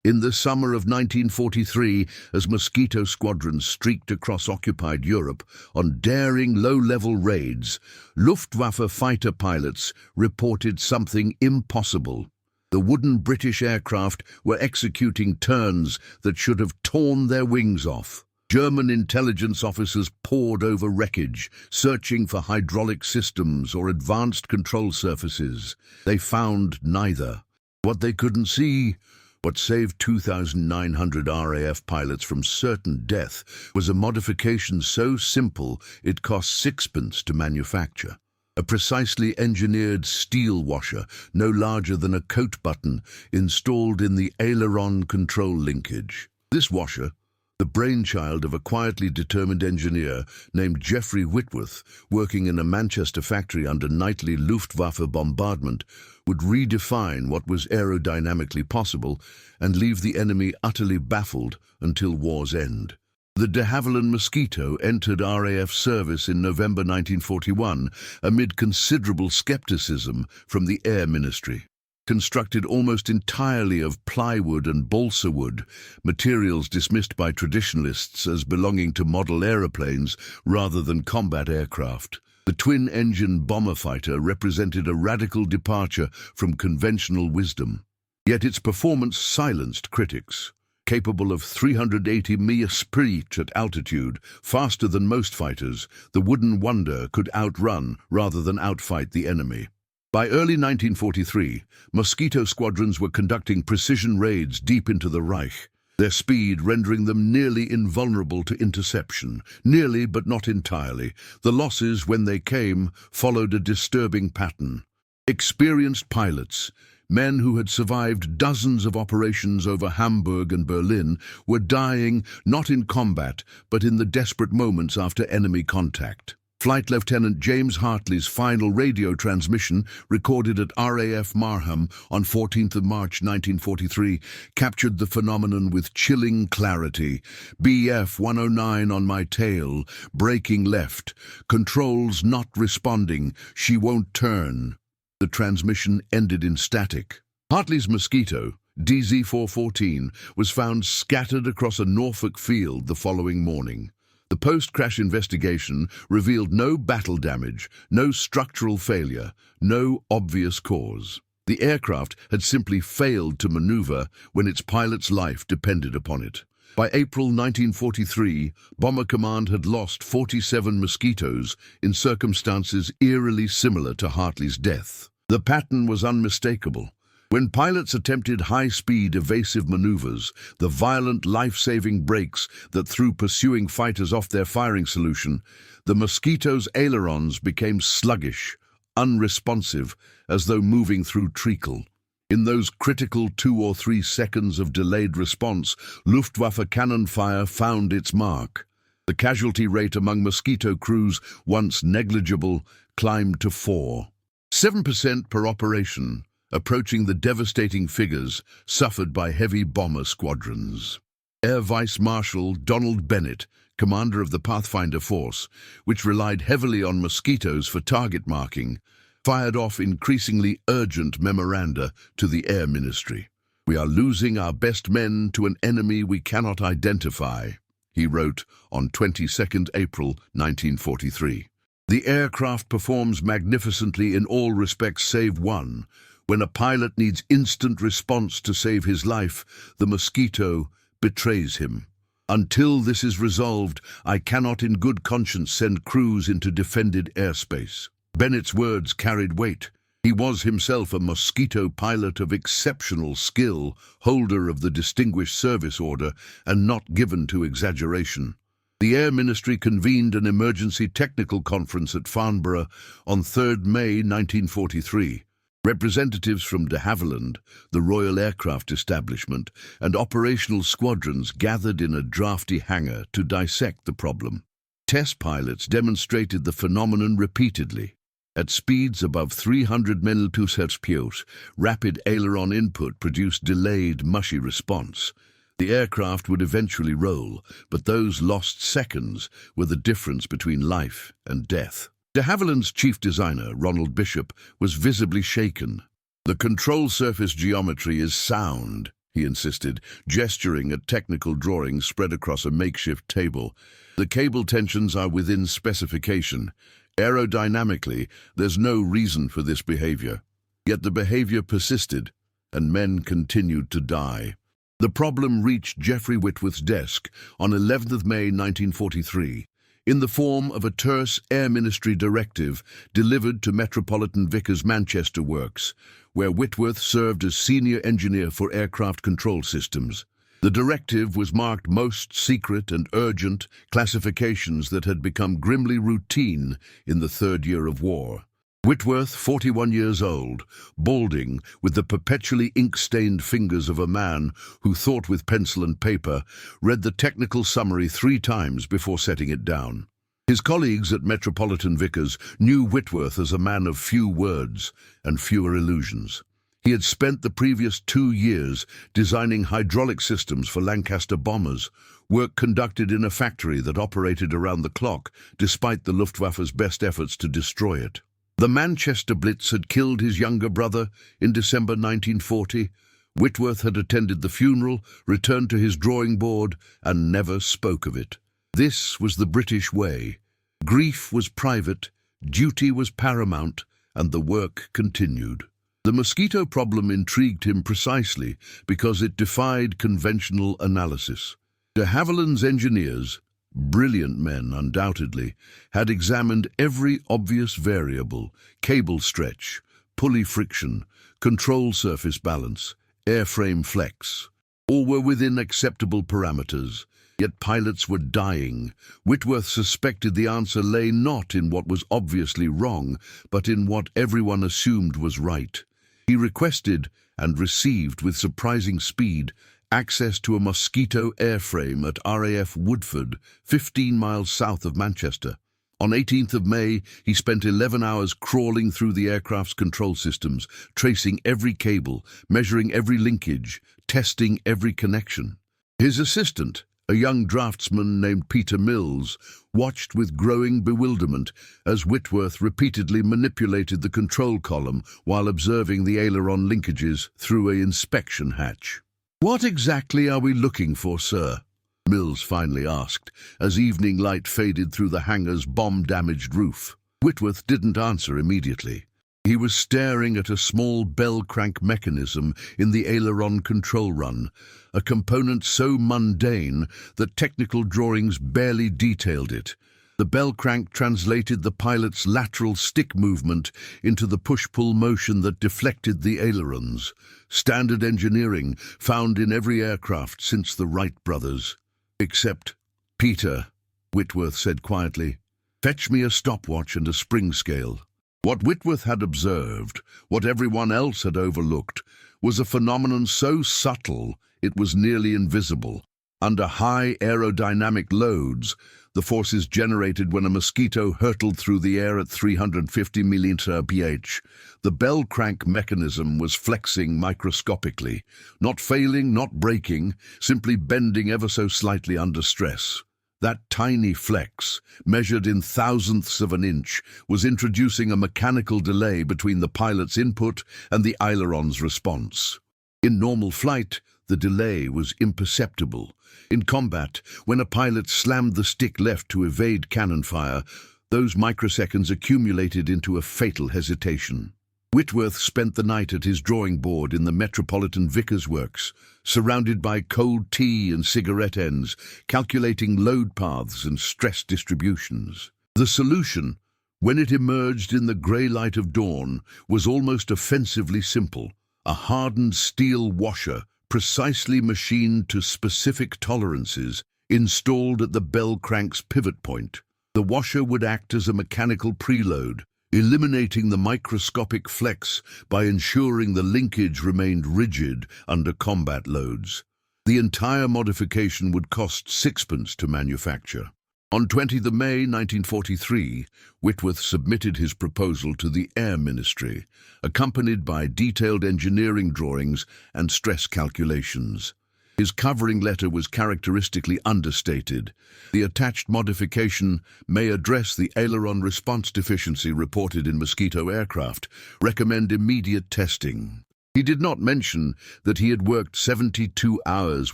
In the summer of 1943, as Mosquito squadrons streaked across occupied Europe on daring low-level raids, Luftwaffe fighter pilots reported something impossible. The wooden British aircraft were executing turns that should have torn their wings off. German intelligence officers pored over wreckage, searching for hydraulic systems or advanced control surfaces. They found neither. What they couldn't see, what saved 2,900 RAF pilots from certain death, was a modification so simple it cost sixpence to manufacture. A precisely engineered steel washer, no larger than a coat button, installed in the aileron control linkage. This washer, the brainchild of a quietly determined engineer named Geoffrey Whitworth, working in a Manchester factory under nightly Luftwaffe bombardment, would redefine what was aerodynamically possible and leave the enemy utterly baffled until war's end. The de Havilland Mosquito entered RAF service in November 1941 amid considerable skepticism from the Air Ministry. Constructed almost entirely of plywood and balsa wood, materials dismissed by traditionalists as belonging to model aeroplanes rather than combat aircraft. The twin-engine bomber fighter represented a radical departure from conventional wisdom. Yet its performance silenced critics. Capable of 380 mph at altitude, faster than most fighters, the wooden wonder could outrun rather than outfight the enemy. By early 1943, Mosquito squadrons were conducting precision raids deep into the Reich, their speed rendering them nearly invulnerable to interception. Nearly, but not entirely. The losses, when they came, followed a disturbing pattern. Experienced pilots, men who had survived dozens of operations over Hamburg and Berlin, were dying not in combat, but in the desperate moments after enemy contact. Flight Lieutenant James Hartley's final radio transmission, recorded at RAF Marham on 14th of March 1943, captured the phenomenon with chilling clarity. BF 109 on my tail, braking left, controls not responding, she won't turn. The transmission ended in static. Hartley's Mosquito, DZ-414, was found scattered across a Norfolk field the following morning. The post-crash investigation revealed no battle damage, no structural failure, no obvious cause. The aircraft had simply failed to maneuver when its pilot's life depended upon it. By April 1943, Bomber Command had lost 47 Mosquitoes in circumstances eerily similar to Hartley's death. The pattern was unmistakable. When pilots attempted high-speed evasive maneuvers, the violent life-saving brakes that threw pursuing fighters off their firing solution, the Mosquito's ailerons became sluggish, unresponsive, as though moving through treacle. In those critical 2 or 3 seconds of delayed response, Luftwaffe cannon fire found its mark. The casualty rate among Mosquito crews, once negligible, climbed to 7% per operation, approaching the devastating figures suffered by heavy bomber squadrons. Air Vice Marshal Donald Bennett, commander of the Pathfinder Force, which relied heavily on Mosquitoes for target marking, fired off increasingly urgent memoranda to the Air Ministry. "We are losing our best men to an enemy we cannot identify," he wrote on 22nd April 1943. "The aircraft performs magnificently in all respects save one. When a pilot needs instant response to save his life, the Mosquito betrays him. Until this is resolved, I cannot in good conscience send crews into defended airspace." Bennett's words carried weight. He was himself a Mosquito pilot of exceptional skill, holder of the Distinguished Service Order, and not given to exaggeration. The Air Ministry convened an emergency technical conference at Farnborough on 3rd May 1943. Representatives from de Havilland, the Royal Aircraft Establishment, and operational squadrons gathered in a drafty hangar to dissect the problem. Test pilots demonstrated the phenomenon repeatedly. At speeds above 300 mph, rapid aileron input produced delayed, mushy response. The aircraft would eventually roll, but those lost seconds were the difference between life and death. De Havilland's chief designer, Ronald Bishop, was visibly shaken. "The control surface geometry is sound," he insisted, gesturing at technical drawings spread across a makeshift table. The cable tensions are within specification. Aerodynamically, there's no reason for this behavior. Yet the behavior persisted, and men continued to die. The problem reached Geoffrey Whitworth's desk on 11th of May 1943, in the form of a terse Air Ministry directive delivered to Metropolitan Vickers Manchester Works, where Whitworth served as senior engineer for aircraft control systems. The directive was marked most secret and urgent, classifications that had become grimly routine in the third year of war. Whitworth, 41 years old, balding, with the perpetually ink-stained fingers of a man who thought with pencil and paper, read the technical summary 3 times before setting it down. His colleagues at Metropolitan Vickers knew Whitworth as a man of few words and fewer illusions. He had spent the previous 2 years designing hydraulic systems for Lancaster bombers, work conducted in a factory that operated around the clock despite the Luftwaffe's best efforts to destroy it. The Manchester Blitz had killed his younger brother in December 1940. Whitworth had attended the funeral, returned to his drawing board, and never spoke of it. This was the British way. Grief was private, duty was paramount, and the work continued. The mosquito problem intrigued him precisely because it defied conventional analysis. De Havilland's engineers, brilliant men undoubtedly, had examined every obvious variable: cable stretch, pulley friction, control surface balance, airframe flex. All were within acceptable parameters, yet pilots were dying. Whitworth suspected the answer lay not in what was obviously wrong, but in what everyone assumed was right. He requested, and received with surprising speed, access to a Mosquito airframe at RAF Woodford, 15 miles south of Manchester. On 18th of May, he spent 11 hours crawling through the aircraft's control systems, tracing every cable, measuring every linkage, testing every connection. His assistant, a young draftsman named Peter Mills, watched with growing bewilderment as Whitworth repeatedly manipulated the control column while observing the aileron linkages through an inspection hatch. "What exactly are we looking for, sir?" Mills finally asked, as evening light faded through the hangar's bomb-damaged roof. Whitworth didn't answer immediately. He was staring at a small bell crank mechanism in the aileron control run, a component so mundane that technical drawings barely detailed it. The bell crank translated the pilot's lateral stick movement into the push-pull motion that deflected the ailerons. Standard engineering found in every aircraft since the Wright brothers. "Except, Peter," Whitworth said quietly, "fetch me a stopwatch and a spring scale." What Whitworth had observed, what everyone else had overlooked, was a phenomenon so subtle it was nearly invisible. Under high aerodynamic loads, the forces generated when a Mosquito hurtled through the air at 350 mph, the bell crank mechanism was flexing microscopically, not failing, not breaking, simply bending ever so slightly under stress. That tiny flex, measured in thousandths of an inch, was introducing a mechanical delay between the pilot's input and the aileron's response. In normal flight, the delay was imperceptible. In combat, when a pilot slammed the stick left to evade cannon fire, those microseconds accumulated into a fatal hesitation. Whitworth spent the night at his drawing board in the Metropolitan Vickers Works, surrounded by cold tea and cigarette ends, calculating load paths and stress distributions. The solution, when it emerged in the grey light of dawn, was almost offensively simple: a hardened steel washer, precisely machined to specific tolerances, installed at the bell crank's pivot point. The washer would act as a mechanical preload, eliminating the microscopic flex by ensuring the linkage remained rigid under combat loads. The entire modification would cost sixpence to manufacture. On 20th of May 1943, Whitworth submitted his proposal to the Air Ministry, accompanied by detailed engineering drawings and stress calculations. His covering letter was characteristically understated. The attached modification may address the aileron response deficiency reported in Mosquito aircraft. Recommend immediate testing. He did not mention that he had worked 72 hours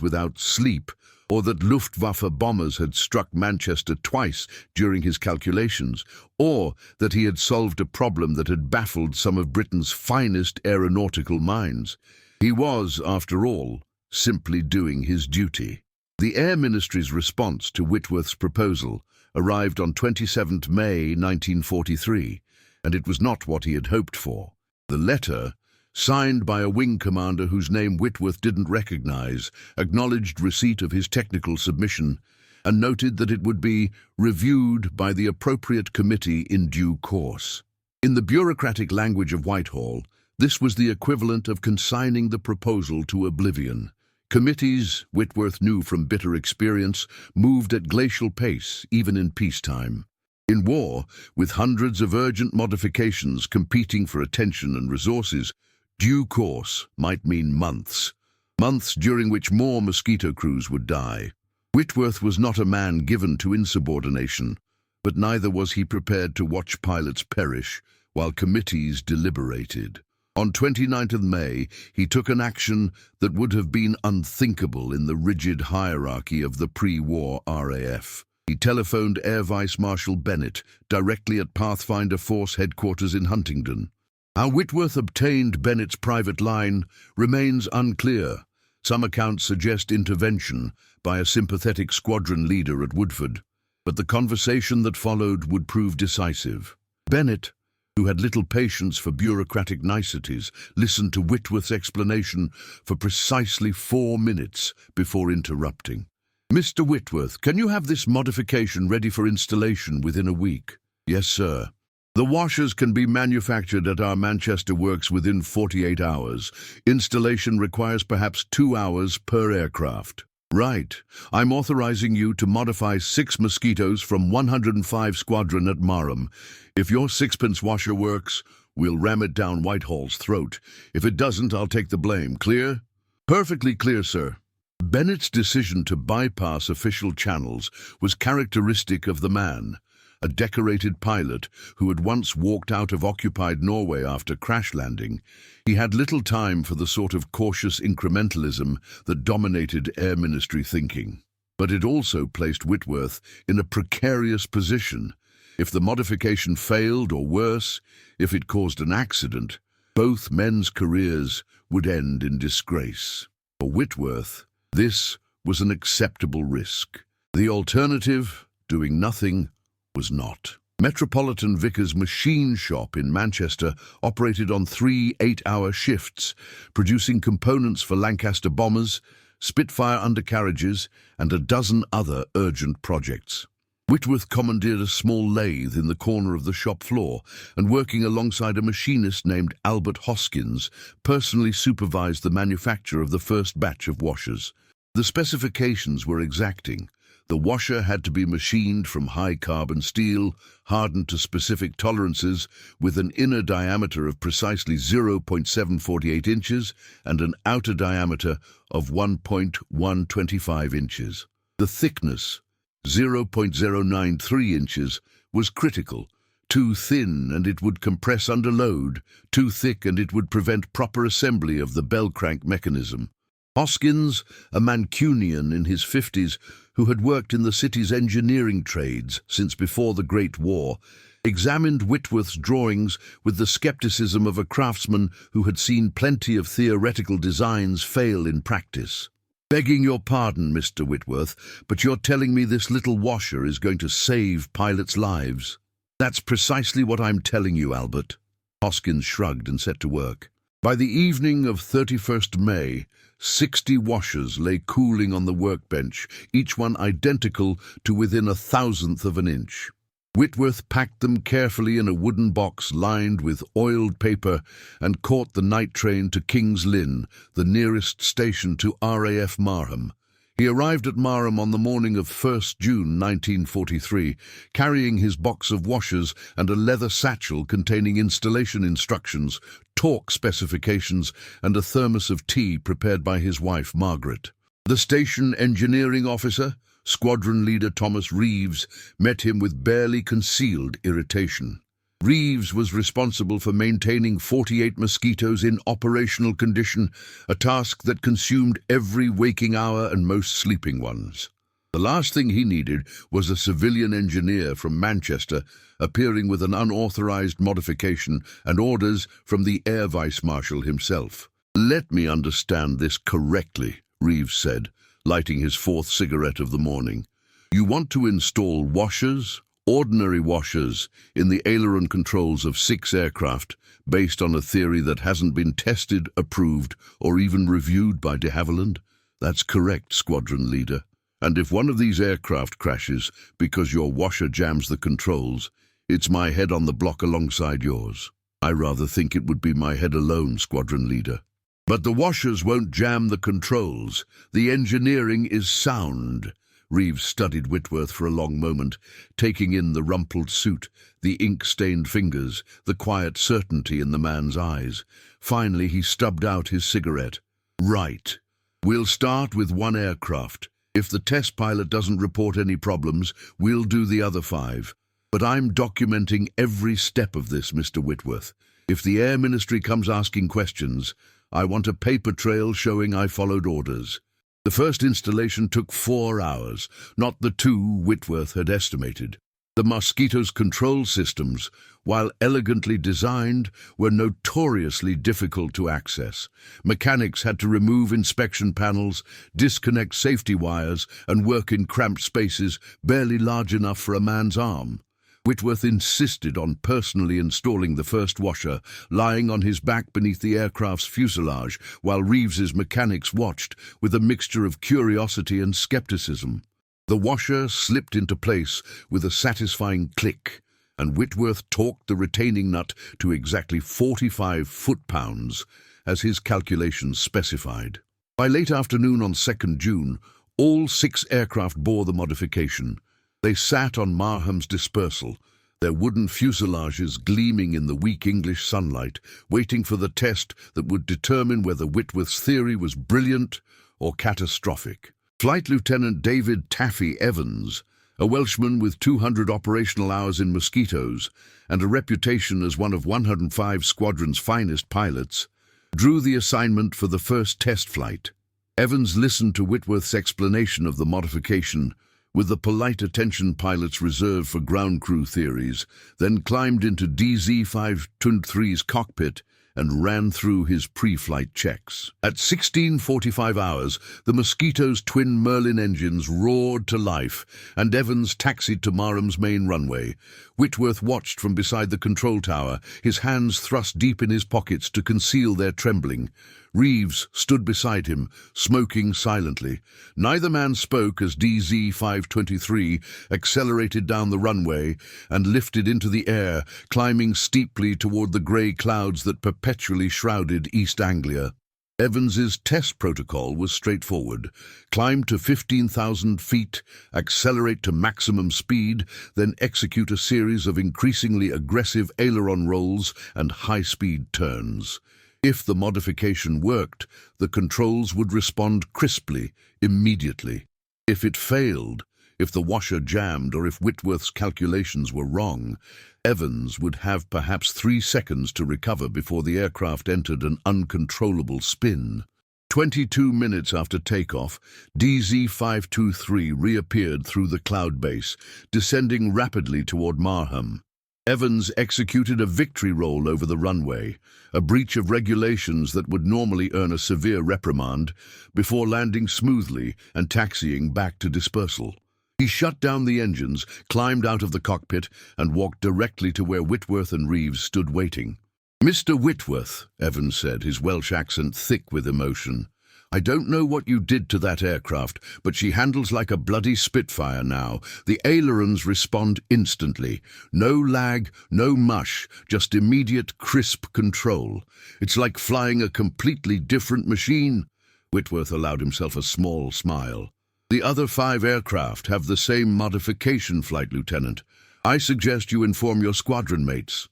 without sleep, or that Luftwaffe bombers had struck Manchester twice during his calculations, or that he had solved a problem that had baffled some of Britain's finest aeronautical minds. He was, after all, simply doing his duty. The Air Ministry's response to Whitworth's proposal arrived on 27 May 1943, and it was not what he had hoped for. The letter, signed by a wing commander whose name Whitworth didn't recognize, acknowledged receipt of his technical submission and noted that it would be reviewed by the appropriate committee in due course. In the bureaucratic language of Whitehall, this was the equivalent of consigning the proposal to oblivion. Committees, Whitworth knew from bitter experience, moved at glacial pace, even in peacetime. In war, with hundreds of urgent modifications competing for attention and resources, due course might mean months. Months during which more Mosquito crews would die. Whitworth was not a man given to insubordination, but neither was he prepared to watch pilots perish while committees deliberated. On 29th May, he took an action that would have been unthinkable in the rigid hierarchy of the pre-war RAF. He telephoned Air Vice Marshal Bennett directly at Pathfinder Force headquarters in Huntingdon. How Whitworth obtained Bennett's private line remains unclear. Some accounts suggest intervention by a sympathetic squadron leader at Woodford, but the conversation that followed would prove decisive. Bennett, who had little patience for bureaucratic niceties, listened to Whitworth's explanation for precisely 4 minutes before interrupting. "Mr. Whitworth, can you have this modification ready for installation within a week?" "Yes, sir." "The washers can be manufactured at our Manchester works within 48 hours. Installation requires perhaps 2 hours per aircraft." "Right. I'm authorizing you to modify 6 Mosquitos from 105 Squadron at Marham. If your Sixpence washer works, we'll ram it down Whitehall's throat. If it doesn't, I'll take the blame. Clear?" "Perfectly clear, sir." Bennett's decision to bypass official channels was characteristic of the man, a decorated pilot who had once walked out of occupied Norway after crash landing. He had little time for the sort of cautious incrementalism that dominated Air Ministry thinking. But it also placed Whitworth in a precarious position. If the modification failed, or worse, if it caused an accident, both men's careers would end in disgrace. For Whitworth, this was an acceptable risk. The alternative, doing nothing, was not. Metropolitan Vickers machine shop in Manchester operated on 3 8-hour shifts, producing components for Lancaster bombers, Spitfire undercarriages, and a dozen other urgent projects. Whitworth commandeered a small lathe in the corner of the shop floor and, working alongside a machinist named Albert Hoskins, personally supervised the manufacture of the first batch of washers. The specifications were exacting. The washer had to be machined from high-carbon steel, hardened to specific tolerances, with an inner diameter of precisely 0.748 inches and an outer diameter of 1.125 inches. The thickness, 0.093 inches, was critical. Too thin and it would compress under load, too thick and it would prevent proper assembly of the bell crank mechanism. Hoskins, a Mancunian in his 50s who had worked in the city's engineering trades since before the Great War, examined Whitworth's drawings with the skepticism of a craftsman who had seen plenty of theoretical designs fail in practice. "Begging your pardon, Mr. Whitworth, but you're telling me this little washer is going to save pilots' lives?" "That's precisely what I'm telling you, Albert." Hoskins shrugged and set to work. By the evening of 31st May, 60 washers lay cooling on the workbench, each one identical to within 1/1000th of an inch. Whitworth packed them carefully in a wooden box lined with oiled paper and caught the night train to King's Lynn, the nearest station to RAF Marham. He arrived at Marham on the morning of 1st June 1943, carrying his box of washers and a leather satchel containing installation instructions, torque specifications, and a thermos of tea prepared by his wife, Margaret. The station engineering officer, Squadron Leader Thomas Reeves, met him with barely concealed irritation. Reeves was responsible for maintaining 48 Mosquitos in operational condition, a task that consumed every waking hour and most sleeping ones. The last thing he needed was a civilian engineer from Manchester appearing with an unauthorized modification and orders from the Air Vice Marshal himself. "Let me understand this correctly," Reeves said, lighting his fourth cigarette of the morning. "You want to install washers, ordinary washers, in the aileron controls of 6 aircraft based on a theory that hasn't been tested, approved, or even reviewed by de Havilland?" "That's correct, squadron leader. And if one of these aircraft crashes because your washer jams the controls, it's my head on the block alongside yours." "I rather think it would be my head alone, squadron leader." "But the washers won't jam the controls. The engineering is sound." Reeves studied Whitworth for a long moment, taking in the rumpled suit, the ink-stained fingers, the quiet certainty in the man's eyes. Finally, he stubbed out his cigarette. "Right. We'll start with 1 aircraft. If the test pilot doesn't report any problems, we'll do the other 5. But I'm documenting every step of this, Mr. Whitworth. If the Air Ministry comes asking questions, I want a paper trail showing I followed orders." The first installation took 4 hours, not the 2 Whitworth had estimated. The Mosquitos' control systems, while elegantly designed, were notoriously difficult to access. Mechanics had to remove inspection panels, disconnect safety wires, and work in cramped spaces barely large enough for a man's arm. Whitworth insisted on personally installing the first washer, lying on his back beneath the aircraft's fuselage, while Reeves's mechanics watched with a mixture of curiosity and skepticism. The washer slipped into place with a satisfying click, and Whitworth torqued the retaining nut to exactly 45 foot-pounds, as his calculations specified. By late afternoon on 2nd June, all 6 aircraft bore the modification. They sat on Marham's dispersal, their wooden fuselages gleaming in the weak English sunlight, waiting for the test that would determine whether Whitworth's theory was brilliant or catastrophic. Flight Lieutenant David Taffy Evans, a Welshman with 200 operational hours in Mosquitos and a reputation as one of 105 Squadron's finest pilots, drew the assignment for the first test flight. Evans listened to Whitworth's explanation of the modification with the polite attention pilots reserved for ground crew theories, then climbed into DZ-523's cockpit and ran through his pre-flight checks. At 16:45 hours, the Mosquito's twin Merlin engines roared to life, and Evans taxied to Marham's main runway. Whitworth watched from beside the control tower, his hands thrust deep in his pockets to conceal their trembling. Reeves stood beside him, smoking silently. Neither man spoke as DZ-523 accelerated down the runway and lifted into the air, climbing steeply toward the grey clouds that perpetually shrouded East Anglia. Evans's test protocol was straightforward. Climb to 15,000 feet, accelerate to maximum speed, then execute a series of increasingly aggressive aileron rolls and high-speed turns. If the modification worked, the controls would respond crisply, immediately. If it failed, if the washer jammed or if Whitworth's calculations were wrong, Evans would have perhaps 3 seconds to recover before the aircraft entered an uncontrollable spin. 22 minutes after takeoff, DZ-523 reappeared through the cloud base, descending rapidly toward Marham. Evans executed a victory roll over the runway, a breach of regulations that would normally earn a severe reprimand, before landing smoothly and taxiing back to dispersal. He shut down the engines, climbed out of the cockpit, and walked directly to where Whitworth and Reeves stood waiting. "Mr. Whitworth," Evans said, his Welsh accent thick with emotion, "I don't know what you did to that aircraft, but she handles like a bloody Spitfire now. The ailerons respond instantly. No lag, no mush, just immediate, crisp control. It's like flying a completely different machine." Whitworth allowed himself a small smile. "The other 5 aircraft have the same modification, Flight Lieutenant. I suggest you inform your squadron mates."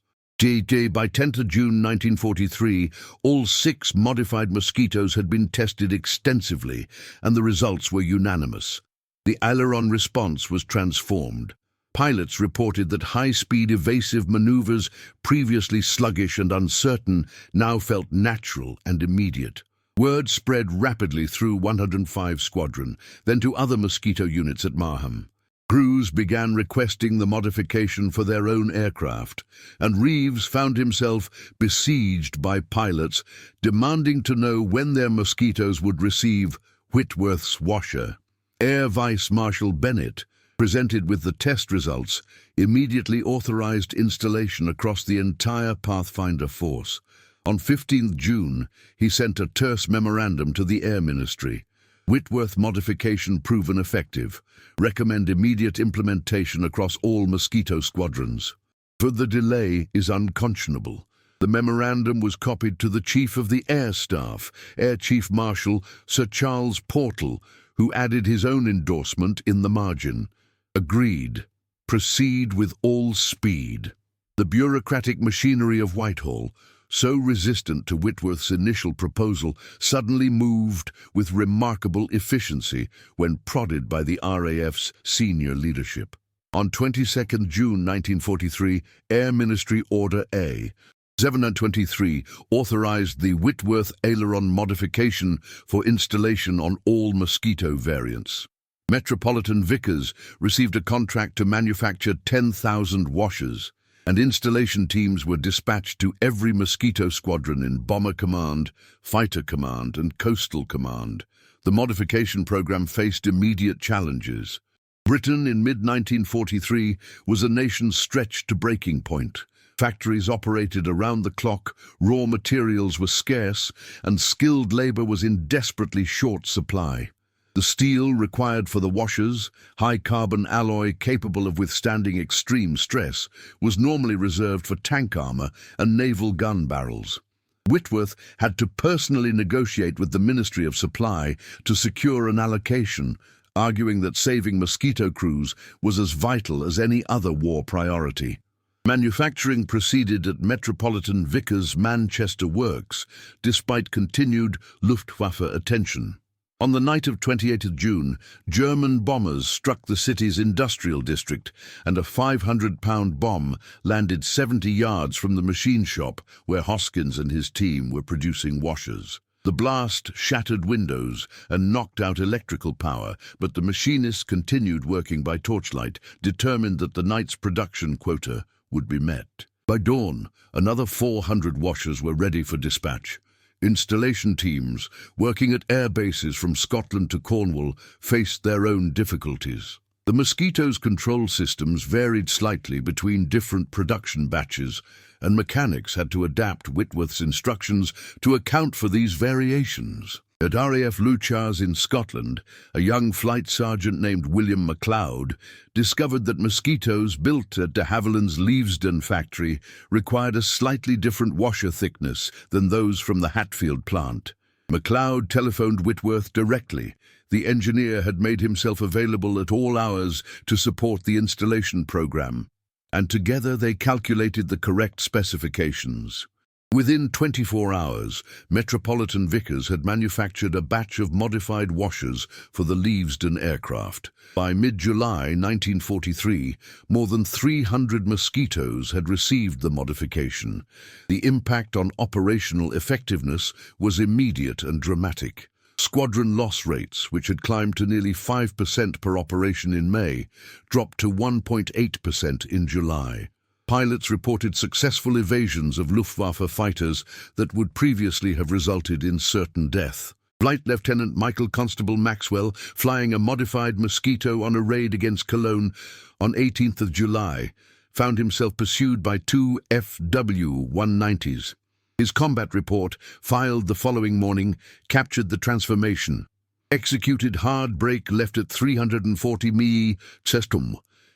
By 10th of June 1943, all 6 modified Mosquitos had been tested extensively, and the results were unanimous. The aileron response was transformed. Pilots reported that high-speed evasive maneuvers, previously sluggish and uncertain, now felt natural and immediate. Word spread rapidly through 105 Squadron, then to other Mosquito units at Marham. Crews began requesting the modification for their own aircraft, and Reeves found himself besieged by pilots demanding to know when their Mosquitos would receive Whitworth's washer. Air Vice Marshal Bennett, presented with the test results, immediately authorized installation across the entire Pathfinder force. On 15 June, he sent a terse memorandum to the Air Ministry. Whitworth modification proven effective. Recommend immediate implementation across all Mosquito squadrons. For the delay is unconscionable. The memorandum was copied to the Chief of the Air Staff, Air Chief Marshal Sir Charles Portal, who added his own endorsement in the margin. Agreed. Proceed with all speed. The bureaucratic machinery of Whitehall, so resistant to Whitworth's initial proposal, suddenly moved with remarkable efficiency when prodded by the RAF's senior leadership. On 22 June 1943, Air Ministry Order A. 723 authorized the Whitworth aileron modification for installation on all Mosquito variants. Metropolitan Vickers received a contract to manufacture 10,000 washers, and installation teams were dispatched to every Mosquito squadron in Bomber Command, Fighter Command, and Coastal Command. The modification program faced immediate challenges. Britain in mid-1943 was a nation stretched to breaking point. Factories operated around the clock, raw materials were scarce, and skilled labor was in desperately short supply. The steel required for the washers, high-carbon alloy capable of withstanding extreme stress, was normally reserved for tank armor and naval gun barrels. Whitworth had to personally negotiate with the Ministry of Supply to secure an allocation, arguing that saving Mosquito crews was as vital as any other war priority. Manufacturing proceeded at Metropolitan Vickers' Manchester Works, despite continued Luftwaffe attention. On the night of 28 June, German bombers struck the city's industrial district, and a 500-pound bomb landed 70 yards from the machine shop where Hoskins and his team were producing washers. The blast shattered windows and knocked out electrical power, but the machinists continued working by torchlight, determined that the night's production quota would be met. By dawn, another 400 washers were ready for dispatch. Installation teams, working at air bases from Scotland to Cornwall, faced their own difficulties. The Mosquito's control systems varied slightly between different production batches, and mechanics had to adapt Whitworth's instructions to account for these variations. At RAF Luchars in Scotland, a young flight sergeant named William MacLeod discovered that Mosquitoes built at de Havilland's Leavesden factory required a slightly different washer thickness than those from the Hatfield plant. MacLeod telephoned Whitworth directly. The engineer had made himself available at all hours to support the installation program, and together they calculated the correct specifications. Within 24 hours, Metropolitan Vickers had manufactured a batch of modified washers for the Leavesden aircraft. By mid-July 1943, more than 300 Mosquitoes had received the modification. The impact on operational effectiveness was immediate and dramatic. Squadron loss rates, which had climbed to nearly 5% per operation in May, dropped to 1.8% in July. Pilots reported successful evasions of Luftwaffe fighters that would previously have resulted in certain death. Flight Lieutenant Michael Constable Maxwell, flying a modified Mosquito on a raid against Cologne on 18th of July, found himself pursued by two FW-190s. His combat report, filed the following morning, captured the transformation. Executed hard break left at 340 mi Cestum.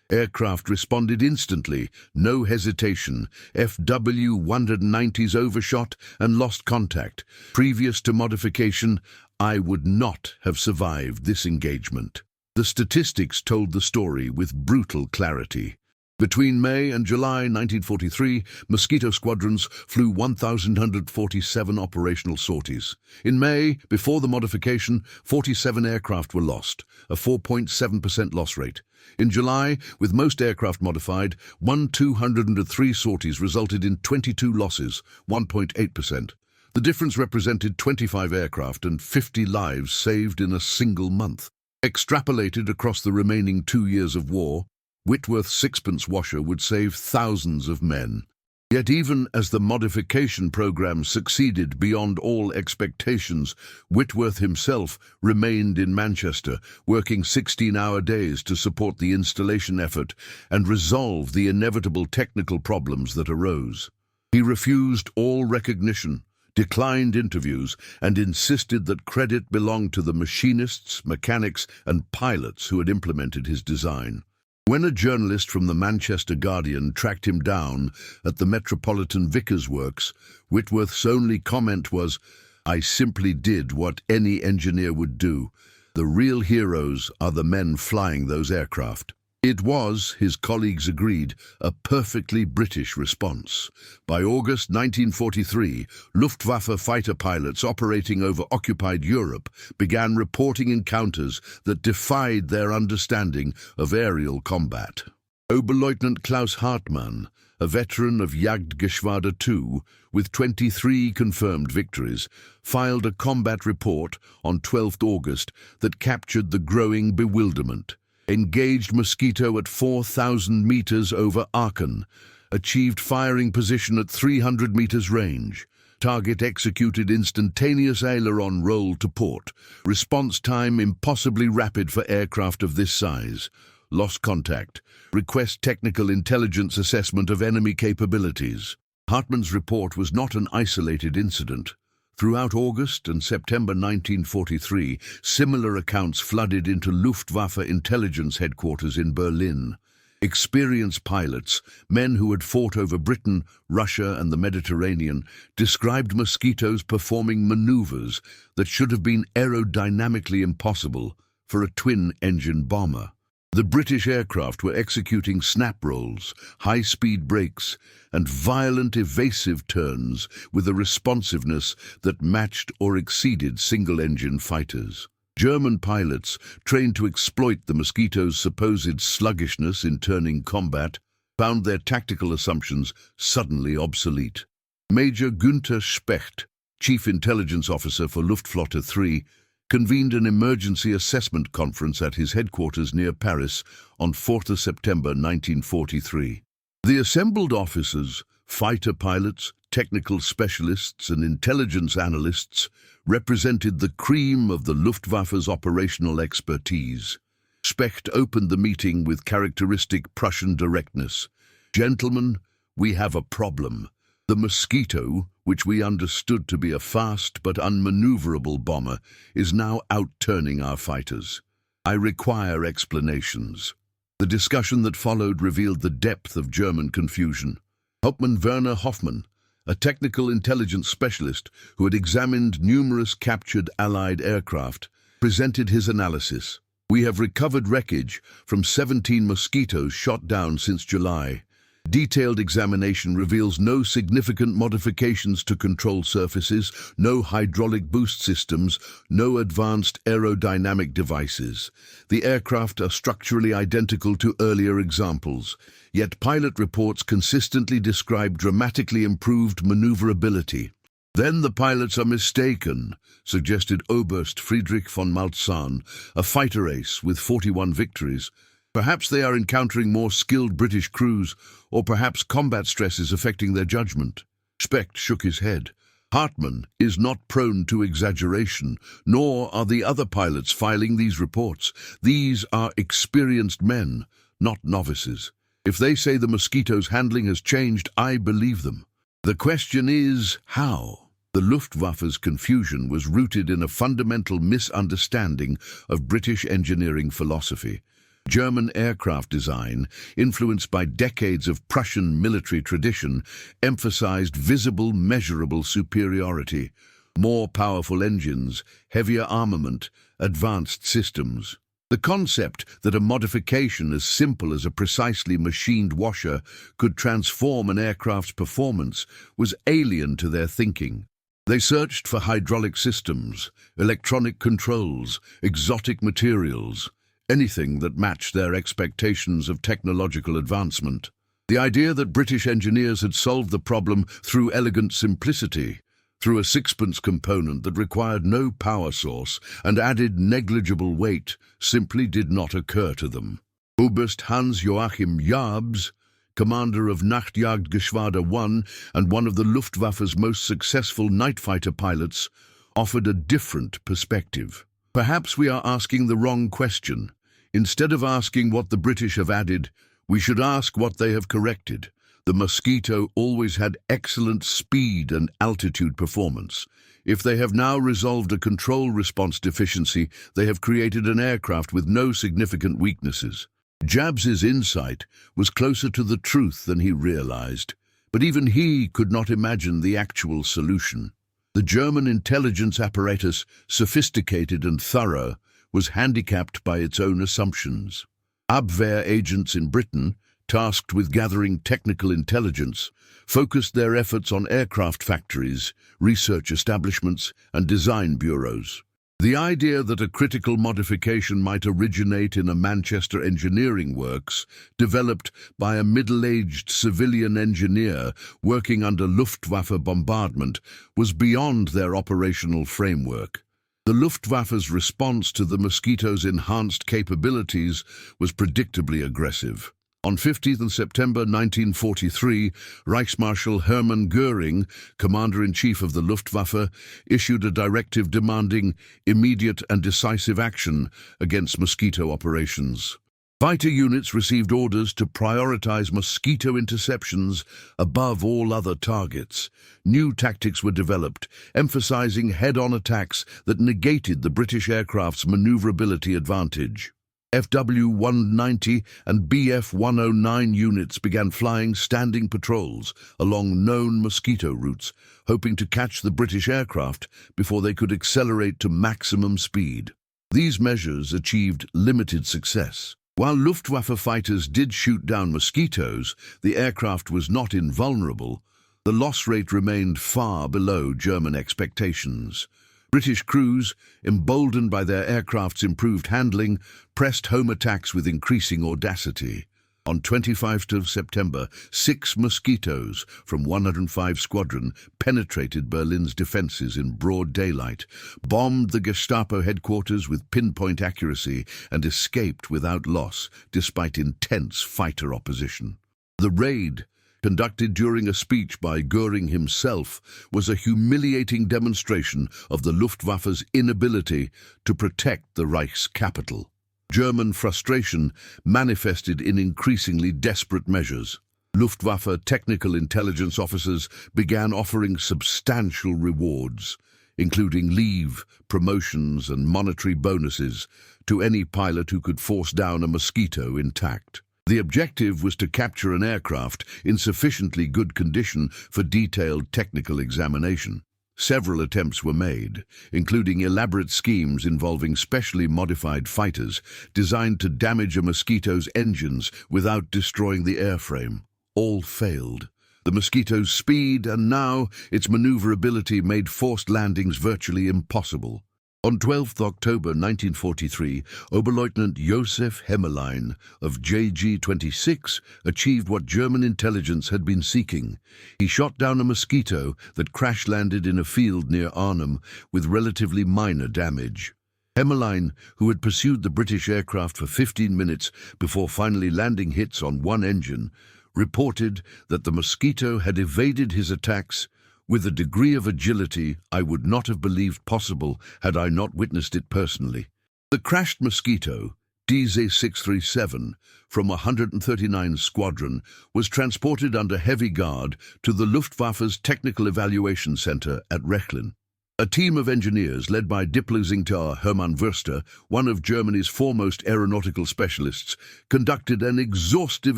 Aircraft responded instantly, no hesitation. FW-190s overshot and lost contact. Previous to modification, I would not have survived this engagement. The statistics told the story with brutal clarity. Between May and July 1943, Mosquito squadrons flew 1,147 operational sorties. In May, before the modification, 47 aircraft were lost, a 4.7% loss rate. In July, with most aircraft modified, 1,203 sorties resulted in 22 losses, 1.8%. The difference represented 25 aircraft and 50 lives saved in a single month. Extrapolated across the remaining 2 years of war, Whitworth's Sixpence washer would save thousands of men. Yet even as the modification program succeeded beyond all expectations, Whitworth himself remained in Manchester, working 16-hour days to support the installation effort and resolve the inevitable technical problems that arose. He refused all recognition, declined interviews, and insisted that credit belonged to the machinists, mechanics, and pilots who had implemented his design. When a journalist from the Manchester Guardian tracked him down at the Metropolitan Vickers Works, Whitworth's only comment was, "I simply did what any engineer would do. The real heroes are the men flying those aircraft." It was, his colleagues agreed, a perfectly British response. By August 1943, Luftwaffe fighter pilots operating over occupied Europe began reporting encounters that defied their understanding of aerial combat. Oberleutnant Klaus Hartmann, a veteran of Jagdgeschwader II, with 23 confirmed victories, filed a combat report on 12 August that captured the growing bewilderment. Engaged Mosquito at 4,000 meters over Aachen, achieved firing position at 300 meters range. Target executed instantaneous aileron roll to port. Response time impossibly rapid for aircraft of this size. Lost contact. Request technical intelligence assessment of enemy capabilities. Hartmann's report was not an isolated incident. Throughout August and September 1943, similar accounts flooded into Luftwaffe intelligence headquarters in Berlin. Experienced pilots, men who had fought over Britain, Russia, and the Mediterranean, described Mosquitoes performing maneuvers that should have been aerodynamically impossible for a twin-engine bomber. The British aircraft were executing snap rolls, high-speed brakes, and violent evasive turns with a responsiveness that matched or exceeded single-engine fighters. German pilots, trained to exploit the Mosquito's supposed sluggishness in turning combat, found their tactical assumptions suddenly obsolete. Major Günther Specht, Chief Intelligence Officer for Luftwaffe 3, convened an emergency assessment conference at his headquarters near Paris on 4 September 1943. The assembled officers, fighter pilots, technical specialists, and intelligence analysts represented the cream of the Luftwaffe's operational expertise. Specht opened the meeting with characteristic Prussian directness. "Gentlemen, we have a problem. The Mosquito, which we understood to be a fast but unmaneuverable bomber, is now outturning our fighters. I require explanations." The discussion that followed revealed the depth of German confusion. Hauptmann Werner Hoffmann, a technical intelligence specialist who had examined numerous captured Allied aircraft, presented his analysis. "We have recovered wreckage from 17 Mosquitoes shot down since July. Detailed examination reveals no significant modifications to control surfaces, no hydraulic boost systems, no advanced aerodynamic devices. The aircraft are structurally identical to earlier examples, yet pilot reports consistently describe dramatically improved maneuverability." "Then the pilots are mistaken," suggested Oberst Friedrich von Maltzahn, a fighter ace with 41 victories. "Perhaps they are encountering more skilled British crews, or perhaps combat stress is affecting their judgment." Specht shook his head. "Hartmann is not prone to exaggeration, nor are the other pilots filing these reports. These are experienced men, not novices. If they say the Mosquito's handling has changed, I believe them. The question is, how?" The Luftwaffe's confusion was rooted in a fundamental misunderstanding of British engineering philosophy. German aircraft design, influenced by decades of Prussian military tradition, emphasized visible, measurable superiority, more powerful engines, heavier armament, advanced systems. The concept that a modification as simple as a precisely machined washer could transform an aircraft's performance was alien to their thinking. They searched for hydraulic systems, electronic controls, exotic materials, anything that matched their expectations of technological advancement. The idea that British engineers had solved the problem through elegant simplicity, through a sixpence component that required no power source and added negligible weight, simply did not occur to them. Oberst Hans-Joachim Jabs, commander of Nachtjagdgeschwader 1 and one of the Luftwaffe's most successful night fighter pilots, offered a different perspective. Perhaps we are asking the wrong question. Instead of asking what the British have added, we should ask what they have corrected. The Mosquito always had excellent speed and altitude performance. If they have now resolved a control response deficiency, they have created an aircraft with no significant weaknesses. Jabs's insight was closer to the truth than he realized, but even he could not imagine the actual solution. The German intelligence apparatus, sophisticated and thorough, was handicapped by its own assumptions. Abwehr agents in Britain, tasked with gathering technical intelligence, focused their efforts on aircraft factories, research establishments, and design bureaus. The idea that a critical modification might originate in a Manchester engineering works, developed by a middle-aged civilian engineer working under Luftwaffe bombardment, was beyond their operational framework. The Luftwaffe's response to the Mosquito's enhanced capabilities was predictably aggressive. On 15th September 1943, Reichsmarschall Hermann Göring, Commander-in-Chief of the Luftwaffe, issued a directive demanding immediate and decisive action against Mosquito operations. Fighter units received orders to prioritize Mosquito interceptions above all other targets. New tactics were developed, emphasizing head-on attacks that negated the British aircraft's maneuverability advantage. FW-190 and BF-109 units began flying standing patrols along known Mosquito routes, hoping to catch the British aircraft before they could accelerate to maximum speed. These measures achieved limited success. While Luftwaffe fighters did shoot down Mosquitoes, the aircraft was not invulnerable. The loss rate remained far below German expectations. British crews, emboldened by their aircraft's improved handling, pressed home attacks with increasing audacity. On 25th September, 6 Mosquitoes from 105 Squadron penetrated Berlin's defences in broad daylight, bombed the Gestapo headquarters with pinpoint accuracy, and escaped without loss, despite intense fighter opposition. The raid, conducted during a speech by Göring himself, was a humiliating demonstration of the Luftwaffe's inability to protect the Reich's capital. German frustration manifested in increasingly desperate measures. Luftwaffe technical intelligence officers began offering substantial rewards, including leave, promotions, and monetary bonuses, to any pilot who could force down a Mosquito intact. The objective was to capture an aircraft in sufficiently good condition for detailed technical examination. Several attempts were made, including elaborate schemes involving specially modified fighters designed to damage a Mosquito's engines without destroying the airframe. All failed. The Mosquito's speed and now its maneuverability made forced landings virtually impossible. On 12 October 1943, Oberleutnant Josef Hemmerlein of JG-26 achieved what German intelligence had been seeking. He shot down a Mosquito that crash-landed in a field near Arnhem with relatively minor damage. Hemmerlein, who had pursued the British aircraft for 15 minutes before finally landing hits on one engine, reported that the Mosquito had evaded his attacks with a degree of agility I would not have believed possible had I not witnessed it personally. The crashed Mosquito, DZ-637, from 139 Squadron, was transported under heavy guard to the Luftwaffe's Technical Evaluation Center at Rechlin. A team of engineers led by Diplom-Ingenieur Hermann Wurster, one of Germany's foremost aeronautical specialists, conducted an exhaustive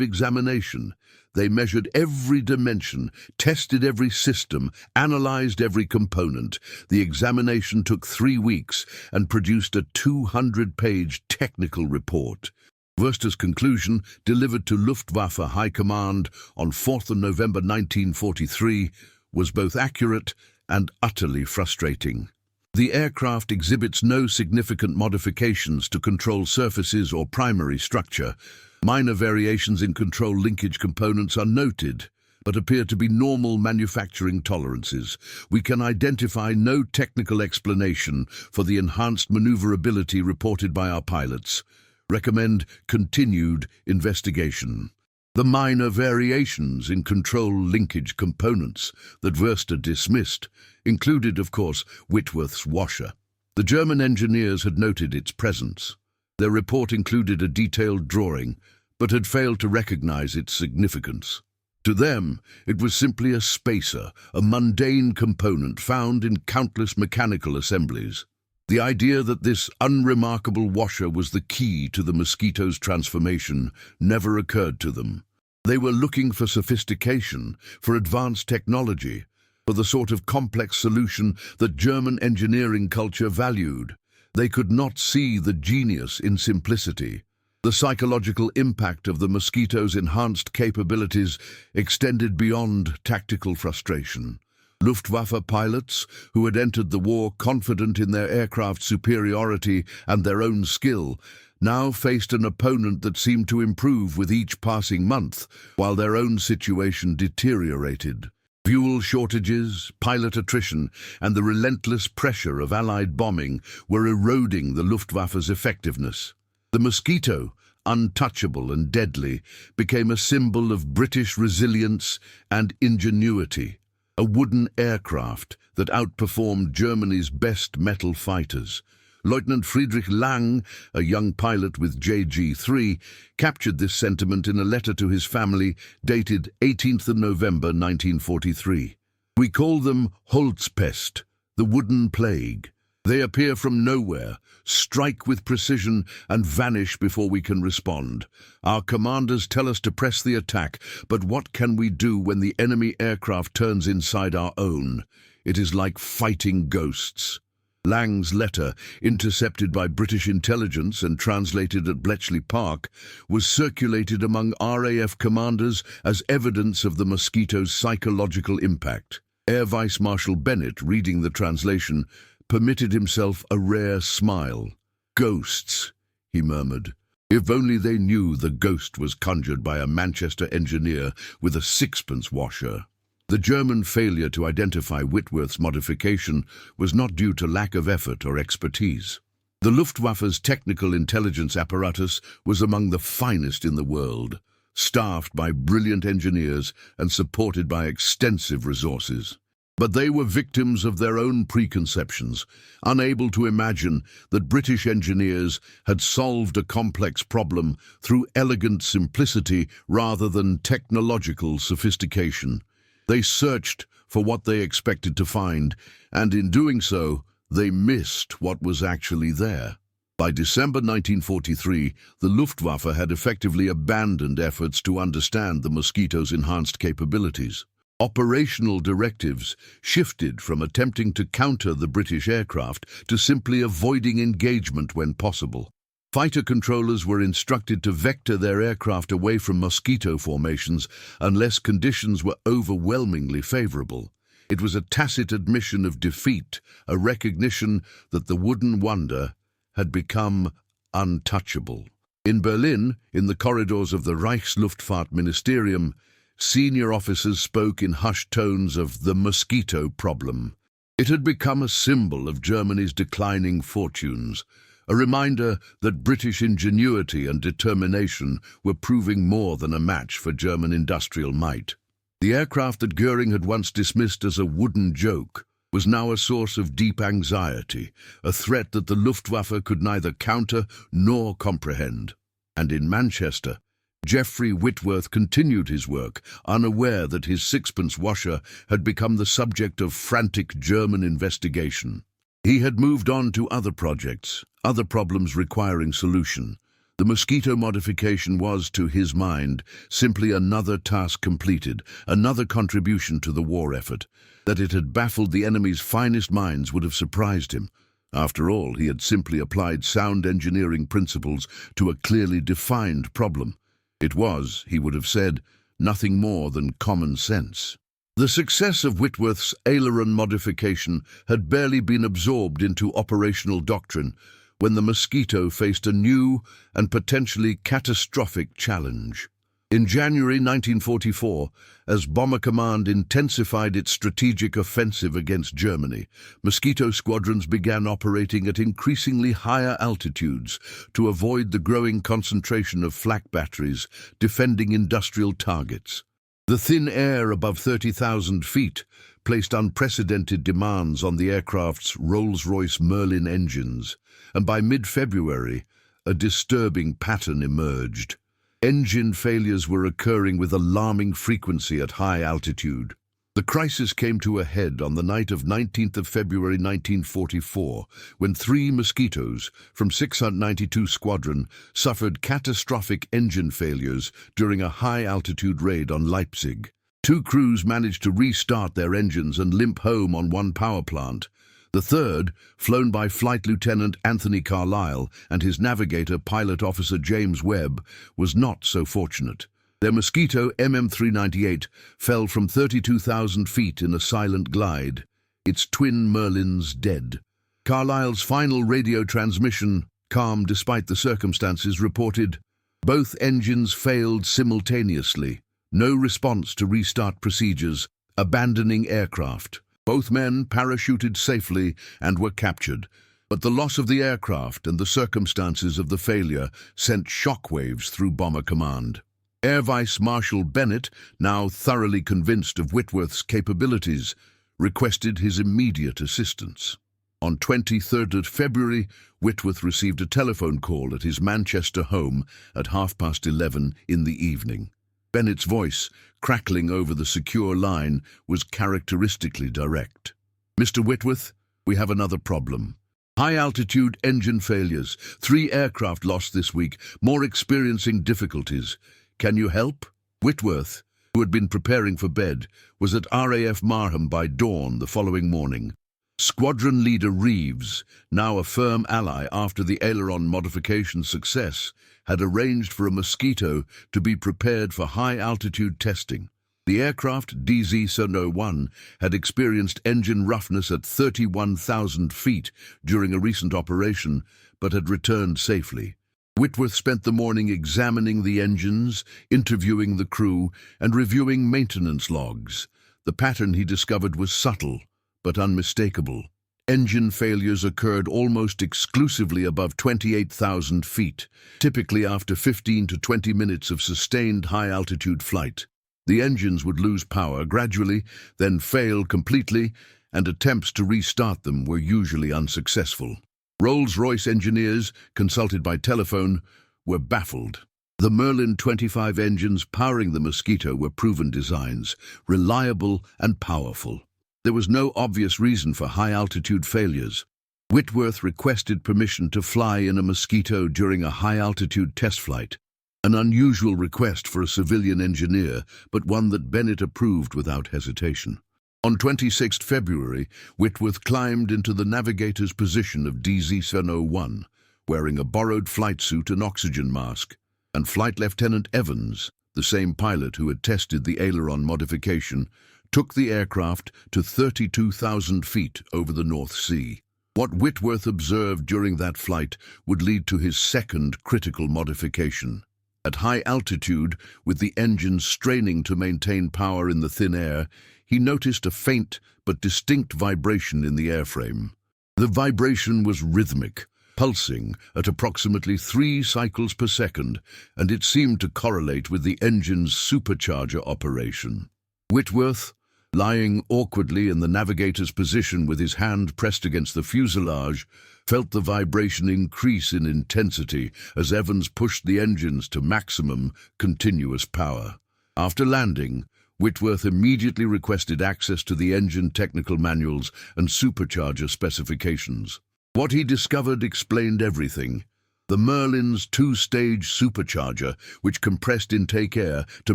examination. They measured every dimension, tested every system, analyzed every component. The examination took 3 weeks and produced a 200-page technical report. Wurster's conclusion, delivered to Luftwaffe High Command on 4th November 1943, was both accurate and utterly frustrating. The aircraft exhibits no significant modifications to control surfaces or primary structure. Minor variations in control linkage components are noted, but appear to be normal manufacturing tolerances. We can identify no technical explanation for the enhanced maneuverability reported by our pilots. Recommend continued investigation. The minor variations in control linkage components that Wurster dismissed included, of course, Whitworth's washer. The German engineers had noted its presence. Their report included a detailed drawing, but had failed to recognize its significance. To them, it was simply a spacer, a mundane component found in countless mechanical assemblies. The idea that this unremarkable washer was the key to the Mosquitos' transformation never occurred to them. They were looking for sophistication, for advanced technology, for the sort of complex solution that German engineering culture valued. They could not see the genius in simplicity. The psychological impact of the Mosquitos' enhanced capabilities extended beyond tactical frustration. Luftwaffe pilots, who had entered the war confident in their aircraft's superiority and their own skill, now faced an opponent that seemed to improve with each passing month, while their own situation deteriorated. Fuel shortages, pilot attrition, and the relentless pressure of Allied bombing were eroding the Luftwaffe's effectiveness. The Mosquito, untouchable and deadly, became a symbol of British resilience and ingenuity. A wooden aircraft that outperformed Germany's best metal fighters. Lieutenant Friedrich Lang, a young pilot with JG-3, captured this sentiment in a letter to his family dated 18th November 1943. We call them Holzpest, the wooden plague. They appear from nowhere, strike with precision, and vanish before we can respond. Our commanders tell us to press the attack, but what can we do when the enemy aircraft turns inside our own? It is like fighting ghosts. Lang's letter, intercepted by British intelligence and translated at Bletchley Park, was circulated among RAF commanders as evidence of the Mosquito's psychological impact. Air Vice Marshal Bennett, reading the translation, permitted himself a rare smile. "Ghosts," he murmured. If only they knew the ghost was conjured by a Manchester engineer with a sixpence washer. The German failure to identify Whitworth's modification was not due to lack of effort or expertise. The Luftwaffe's technical intelligence apparatus was among the finest in the world, staffed by brilliant engineers and supported by extensive resources. But they were victims of their own preconceptions, unable to imagine that British engineers had solved a complex problem through elegant simplicity rather than technological sophistication. They searched for what they expected to find, and in doing so, they missed what was actually there. By December 1943, the Luftwaffe had effectively abandoned efforts to understand the Mosquito's enhanced capabilities. Operational directives shifted from attempting to counter the British aircraft to simply avoiding engagement when possible. Fighter controllers were instructed to vector their aircraft away from Mosquito formations unless conditions were overwhelmingly favorable. It was a tacit admission of defeat, a recognition that the wooden wonder had become untouchable. In Berlin, in the corridors of the Reichsluftfahrtministerium, senior officers spoke in hushed tones of the Mosquito problem. It had become a symbol of Germany's declining fortunes, a reminder that British ingenuity and determination were proving more than a match for German industrial might. The aircraft that Goering had once dismissed as a wooden joke was now a source of deep anxiety, a threat that the Luftwaffe could neither counter nor comprehend. And in Manchester, Geoffrey Whitworth continued his work, unaware that his sixpence washer had become the subject of frantic German investigation. He had moved on to other projects, other problems requiring solution. The Mosquito modification was, to his mind, simply another task completed, another contribution to the war effort. That it had baffled the enemy's finest minds would have surprised him. After all, he had simply applied sound engineering principles to a clearly defined problem. It was, he would have said, nothing more than common sense. The success of Whitworth's aileron modification had barely been absorbed into operational doctrine when the Mosquito faced a new and potentially catastrophic challenge. In January 1944, as Bomber Command intensified its strategic offensive against Germany, Mosquito squadrons began operating at increasingly higher altitudes to avoid the growing concentration of flak batteries defending industrial targets. The thin air above 30,000 feet placed unprecedented demands on the aircraft's Rolls-Royce Merlin engines, and by mid-February, a disturbing pattern emerged. Engine failures were occurring with alarming frequency at high altitude. The crisis came to a head on the night of 19th of February 1944, when 3 Mosquitoes from 692 Squadron suffered catastrophic engine failures during a high-altitude raid on Leipzig. 2 crews managed to restart their engines and limp home on one power plant. The third, flown by Flight Lieutenant Anthony Carlisle and his navigator Pilot Officer James Webb, was not so fortunate. Their Mosquito MM-398 fell from 32,000 feet in a silent glide, its twin Merlins dead. Carlisle's final radio transmission, calm despite the circumstances, reported, "Both engines failed simultaneously. No response to restart procedures. Abandoning aircraft." Both men parachuted safely and were captured, but the loss of the aircraft and the circumstances of the failure sent shockwaves through Bomber Command. Air Vice Marshal Bennett, now thoroughly convinced of Whitworth's capabilities, requested his immediate assistance. On 23rd of February, Whitworth received a telephone call at his Manchester home at 11:30 in the evening. Bennett's voice, crackling over the secure line, was characteristically direct. "Mr. Whitworth, we have another problem. High-altitude engine failures. 3 aircraft lost this week, more experiencing difficulties. Can you help?" Whitworth, who had been preparing for bed, was at RAF Marham by dawn the following morning. Squadron leader Reeves, now a firm ally after the aileron modification success, had arranged for a Mosquito to be prepared for high-altitude testing. The aircraft, DZ-701, had experienced engine roughness at 31,000 feet during a recent operation, but had returned safely. Whitworth spent the morning examining the engines, interviewing the crew, and reviewing maintenance logs. The pattern he discovered was subtle, but unmistakable. Engine failures occurred almost exclusively above 28,000 feet, typically after 15 to 20 minutes of sustained high-altitude flight. The engines would lose power gradually, then fail completely, and attempts to restart them were usually unsuccessful. Rolls-Royce engineers, consulted by telephone, were baffled. The Merlin 25 engines powering the Mosquito were proven designs, reliable and powerful. There was no obvious reason for high-altitude failures. Whitworth requested permission to fly in a Mosquito during a high-altitude test flight, an unusual request for a civilian engineer, but one that Bennett approved without hesitation. On 26 February, Whitworth climbed into the navigator's position of DZ-701, wearing a borrowed flight suit and oxygen mask, and Flight Lieutenant Evans, the same pilot who had tested the aileron modification, took the aircraft to 32,000 feet over the North Sea. What Whitworth observed during that flight would lead to his second critical modification. At high altitude, with the engines straining to maintain power in the thin air, he noticed a faint but distinct vibration in the airframe. The vibration was rhythmic, pulsing at approximately 3 cycles per second, and it seemed to correlate with the engine's supercharger operation. Whitworth, lying awkwardly in the navigator's position with his hand pressed against the fuselage, felt the vibration increase in intensity as Evans pushed the engines to maximum continuous power. After landing, Whitworth immediately requested access to the engine technical manuals and supercharger specifications. What he discovered explained everything. The Merlin's two-stage supercharger, which compressed intake air to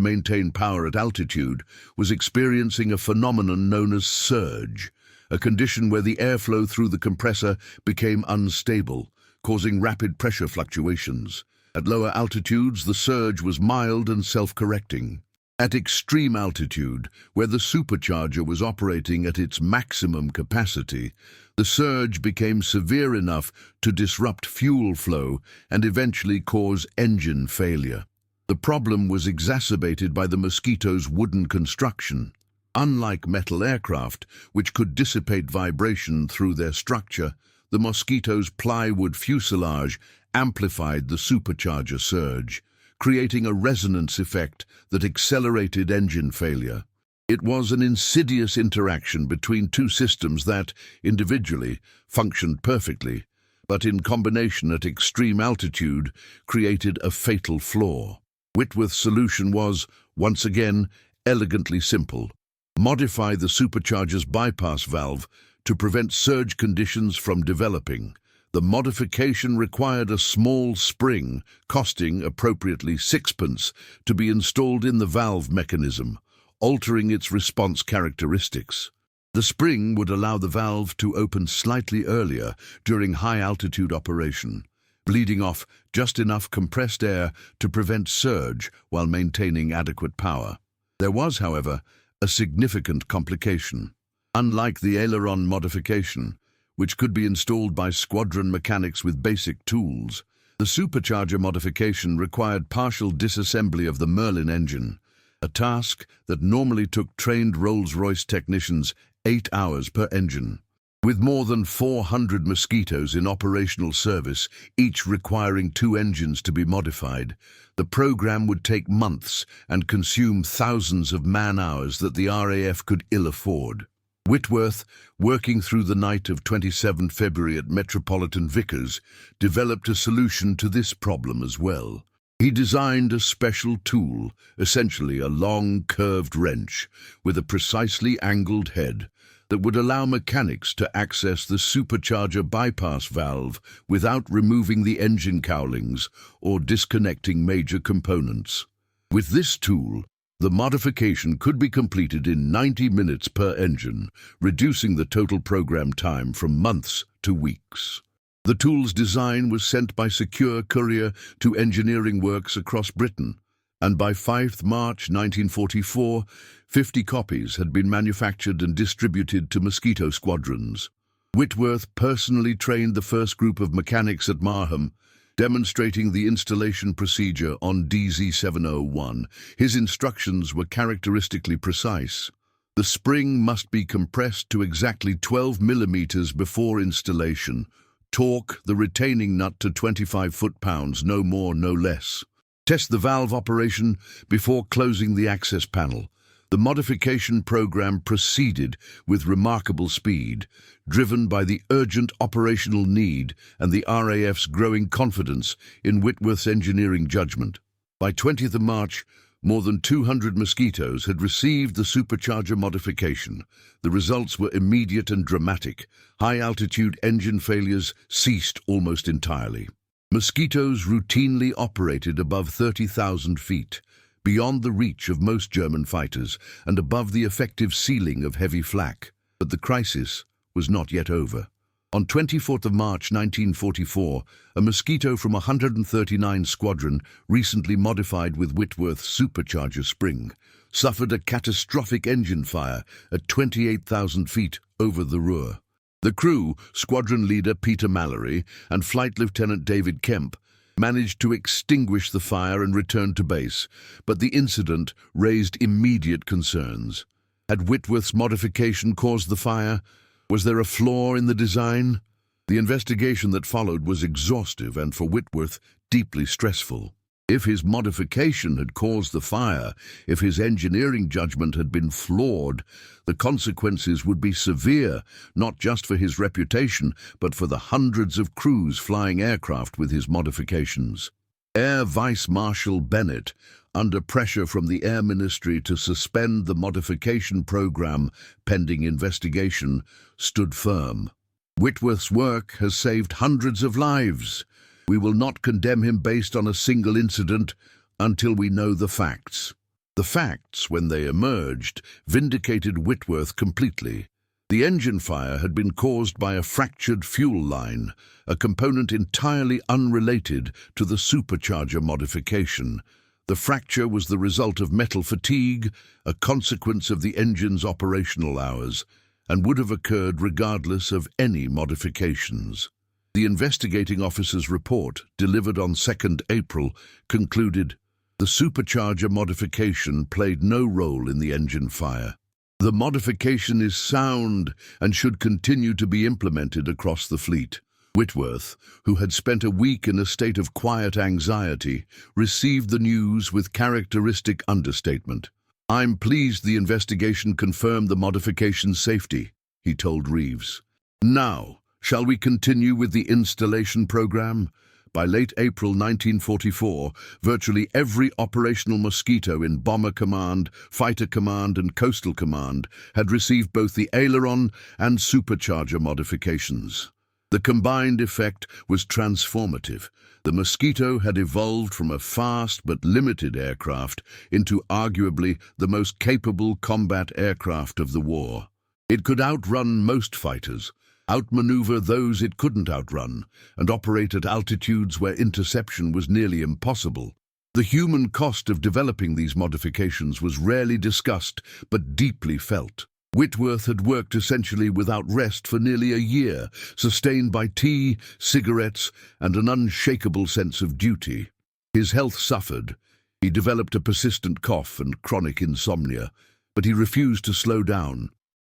maintain power at altitude, was experiencing a phenomenon known as surge, a condition where the airflow through the compressor became unstable, causing rapid pressure fluctuations. At lower altitudes, the surge was mild and self-correcting. At extreme altitude, where the supercharger was operating at its maximum capacity, the surge became severe enough to disrupt fuel flow and eventually cause engine failure. The problem was exacerbated by the Mosquito's wooden construction. Unlike metal aircraft, which could dissipate vibration through their structure, the Mosquito's plywood fuselage amplified the supercharger surge, creating a resonance effect that accelerated engine failure. It was an insidious interaction between two systems that, individually, functioned perfectly, but in combination at extreme altitude, created a fatal flaw. Whitworth's solution was, once again, elegantly simple. Modify the supercharger's bypass valve to prevent surge conditions from developing. The modification required a small spring, costing appropriately sixpence, to be installed in the valve mechanism, altering its response characteristics. The spring would allow the valve to open slightly earlier during high-altitude operation, bleeding off just enough compressed air to prevent surge while maintaining adequate power. There was, however, a significant complication. Unlike the aileron modification, which could be installed by squadron mechanics with basic tools, the supercharger modification required partial disassembly of the Merlin engine, a task that normally took trained Rolls-Royce technicians 8 hours per engine. With more than 400 Mosquitos in operational service, each requiring 2 engines to be modified, the program would take months and consume thousands of man-hours that the RAF could ill afford. Whitworth, working through the night of 27 February at Metropolitan Vickers, developed a solution to this problem as well. He designed a special tool, essentially a long, curved wrench with a precisely angled head, that would allow mechanics to access the supercharger bypass valve without removing the engine cowlings or disconnecting major components. With this tool, the modification could be completed in 90 minutes per engine, reducing the total program time from months to weeks. The tool's design was sent by secure courier to engineering works across Britain, and by 5 March 1944, 50 copies had been manufactured and distributed to Mosquito squadrons. Whitworth personally trained the first group of mechanics at Marham, demonstrating the installation procedure on DZ701. His instructions were characteristically precise. The spring must be compressed to exactly 12 millimeters before installation. Torque the retaining nut to 25 foot-pounds, no more, no less. Test the valve operation before closing the access panel. The modification program proceeded with remarkable speed, driven by the urgent operational need and the RAF's growing confidence in Whitworth's engineering judgment. By 20th March, more than 200 Mosquitos had received the supercharger modification. The results were immediate and dramatic. High-altitude engine failures ceased almost entirely. Mosquitos routinely operated above 30,000 feet, beyond the reach of most German fighters and above the effective ceiling of heavy flak. But the crisis was not yet over. On 24th of March 1944, a Mosquito from 139 Squadron, recently modified with Whitworth's supercharger spring, suffered a catastrophic engine fire at 28,000 feet over the Ruhr. The crew, squadron leader Peter Mallory and Flight Lieutenant David Kemp, managed to extinguish the fire and return to base, but the incident raised immediate concerns. Had Whitworth's modification caused the fire? Was there a flaw in the design? The investigation that followed was exhaustive and, for Whitworth, deeply stressful. If his modification had caused the fire, if his engineering judgment had been flawed, the consequences would be severe, not just for his reputation, but for the hundreds of crews flying aircraft with his modifications. Air Vice Marshal Bennett, under pressure from the Air Ministry to suspend the modification program pending investigation, stood firm. "Whitworth's work has saved hundreds of lives. We will not condemn him based on a single incident until we know the facts." The facts, when they emerged, vindicated Whitworth completely. The engine fire had been caused by a fractured fuel line, a component entirely unrelated to the supercharger modification. The fracture was the result of metal fatigue, a consequence of the engine's operational hours, and would have occurred regardless of any modifications. The investigating officer's report, delivered on 2nd April, concluded, "The supercharger modification played no role in the engine fire. The modification is sound and should continue to be implemented across the fleet." Whitworth, who had spent a week in a state of quiet anxiety, received the news with characteristic understatement. "I'm pleased the investigation confirmed the modification's safety," he told Reeves. "Now, shall we continue with the installation program?" By late April 1944, virtually every operational Mosquito in Bomber Command, Fighter Command and Coastal Command had received both the aileron and supercharger modifications. The combined effect was transformative. The Mosquito had evolved from a fast but limited aircraft into arguably the most capable combat aircraft of the war. It could outrun most fighters, outmaneuver those it couldn't outrun, and operate at altitudes where interception was nearly impossible. The human cost of developing these modifications was rarely discussed, but deeply felt. Whitworth had worked essentially without rest for nearly a year, sustained by tea, cigarettes, and an unshakable sense of duty. His health suffered. He developed a persistent cough and chronic insomnia, but he refused to slow down.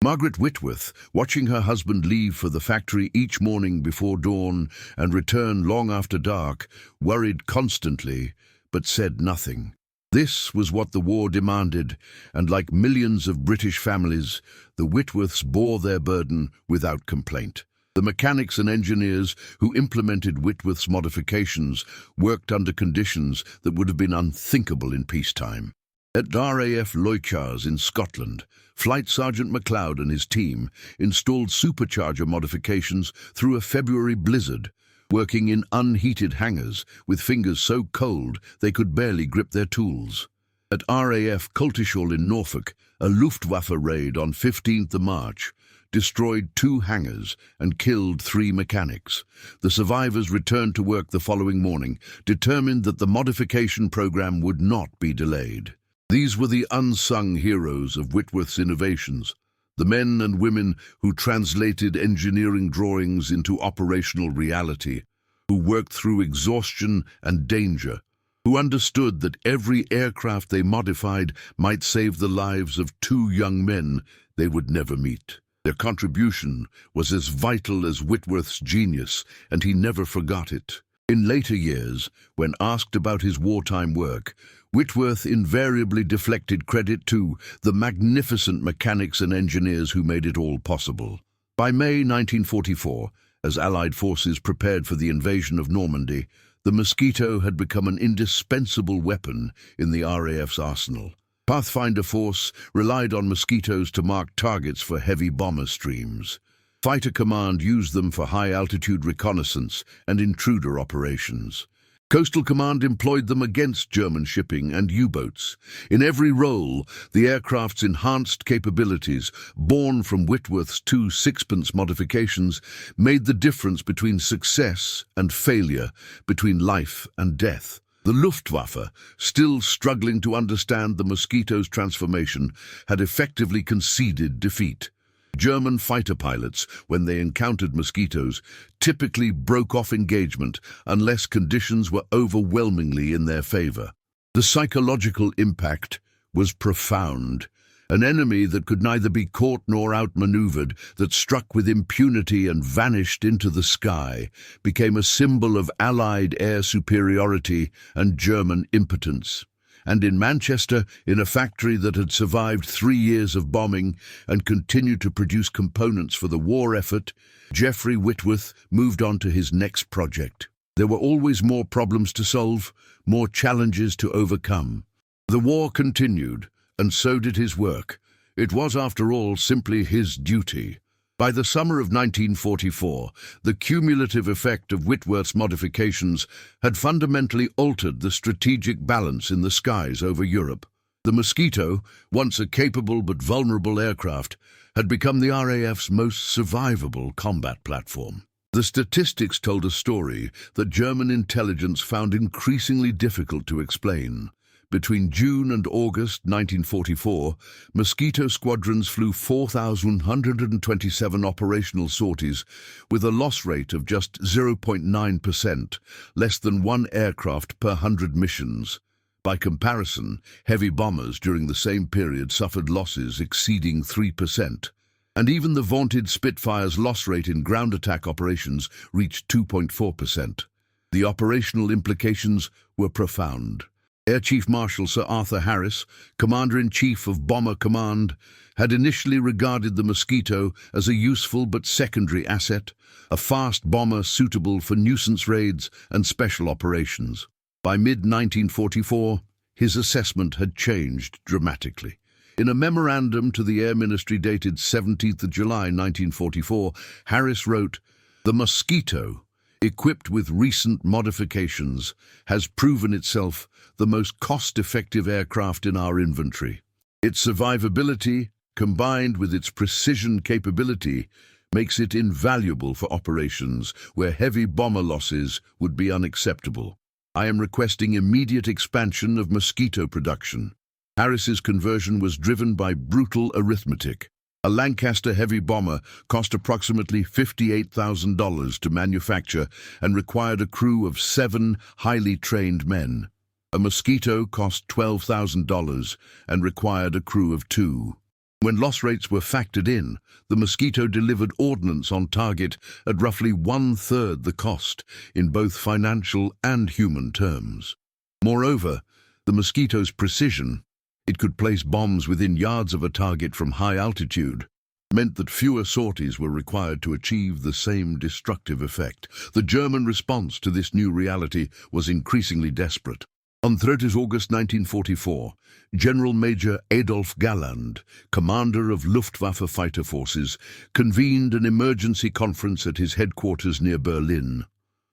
Margaret Whitworth, watching her husband leave for the factory each morning before dawn and return long after dark, worried constantly, but said nothing. This was what the war demanded, and like millions of British families, the Whitworths bore their burden without complaint. The mechanics and engineers who implemented Whitworth's modifications worked under conditions that would have been unthinkable in peacetime. At RAF Loichars in Scotland, Flight Sergeant MacLeod and his team installed supercharger modifications through a February blizzard, working in unheated hangars with fingers so cold they could barely grip their tools. At RAF Coltishall in Norfolk, a Luftwaffe raid on 15th March destroyed 2 hangars and killed 3 mechanics. The survivors returned to work the following morning, determined that the modification program would not be delayed. These were the unsung heroes of Whitworth's innovations, the men and women who translated engineering drawings into operational reality, who worked through exhaustion and danger, who understood that every aircraft they modified might save the lives of 2 young men they would never meet. Their contribution was as vital as Whitworth's genius, and he never forgot it. In later years, when asked about his wartime work, Whitworth invariably deflected credit to the magnificent mechanics and engineers who made it all possible. By May 1944, as Allied forces prepared for the invasion of Normandy, the Mosquito had become an indispensable weapon in the RAF's arsenal. Pathfinder Force relied on Mosquitoes to mark targets for heavy bomber streams. Fighter Command used them for high-altitude reconnaissance and intruder operations. Coastal Command employed them against German shipping and U-boats. In every role, the aircraft's enhanced capabilities, born from Whitworth's 2 Sixpence modifications, made the difference between success and failure, between life and death. The Luftwaffe, still struggling to understand the Mosquito's transformation, had effectively conceded defeat. German fighter pilots, when they encountered Mosquitoes, typically broke off engagement unless conditions were overwhelmingly in their favor. The psychological impact was profound. An enemy that could neither be caught nor outmaneuvered, that struck with impunity and vanished into the sky, became a symbol of Allied air superiority and German impotence. And in Manchester, in a factory that had survived 3 years of bombing and continued to produce components for the war effort, Geoffrey Whitworth moved on to his next project. There were always more problems to solve, more challenges to overcome. The war continued, and so did his work. It was, after all, simply his duty. By the summer of 1944, the cumulative effect of Whitworth's modifications had fundamentally altered the strategic balance in the skies over Europe. The Mosquito, once a capable but vulnerable aircraft, had become the RAF's most survivable combat platform. The statistics told a story that German intelligence found increasingly difficult to explain. Between June and August 1944, Mosquito squadrons flew 4,127 operational sorties with a loss rate of just 0.9%, less than 1 aircraft per 100 missions. By comparison, heavy bombers during the same period suffered losses exceeding 3%. And even the vaunted Spitfire's loss rate in ground attack operations reached 2.4%. The operational implications were profound. Air Chief Marshal Sir Arthur Harris, Commander-in-Chief of Bomber Command, had initially regarded the Mosquito as a useful but secondary asset, a fast bomber suitable for nuisance raids and special operations. By mid-1944, his assessment had changed dramatically. In a memorandum to the Air Ministry dated 17th of July 1944, Harris wrote, "The Mosquito, equipped with recent modifications, has proven itself the most cost-effective aircraft in our inventory. Its survivability, combined with its precision capability, makes it invaluable for operations where heavy bomber losses would be unacceptable. I am requesting immediate expansion of Mosquito production." Harris's conversion was driven by brutal arithmetic. A Lancaster heavy bomber cost approximately $58,000 to manufacture and required a crew of 7 highly trained men. A Mosquito cost $12,000 and required a crew of 2. When loss rates were factored in, the Mosquito delivered ordnance on target at roughly 1/3 the cost in both financial and human terms. Moreover, the Mosquito's precision, it could place bombs within yards of a target from high altitude, meant that fewer sorties were required to achieve the same destructive effect. The German response to this new reality was increasingly desperate. On 30 August 1944, General Major Adolf Galland, commander of Luftwaffe fighter forces, convened an emergency conference at his headquarters near Berlin.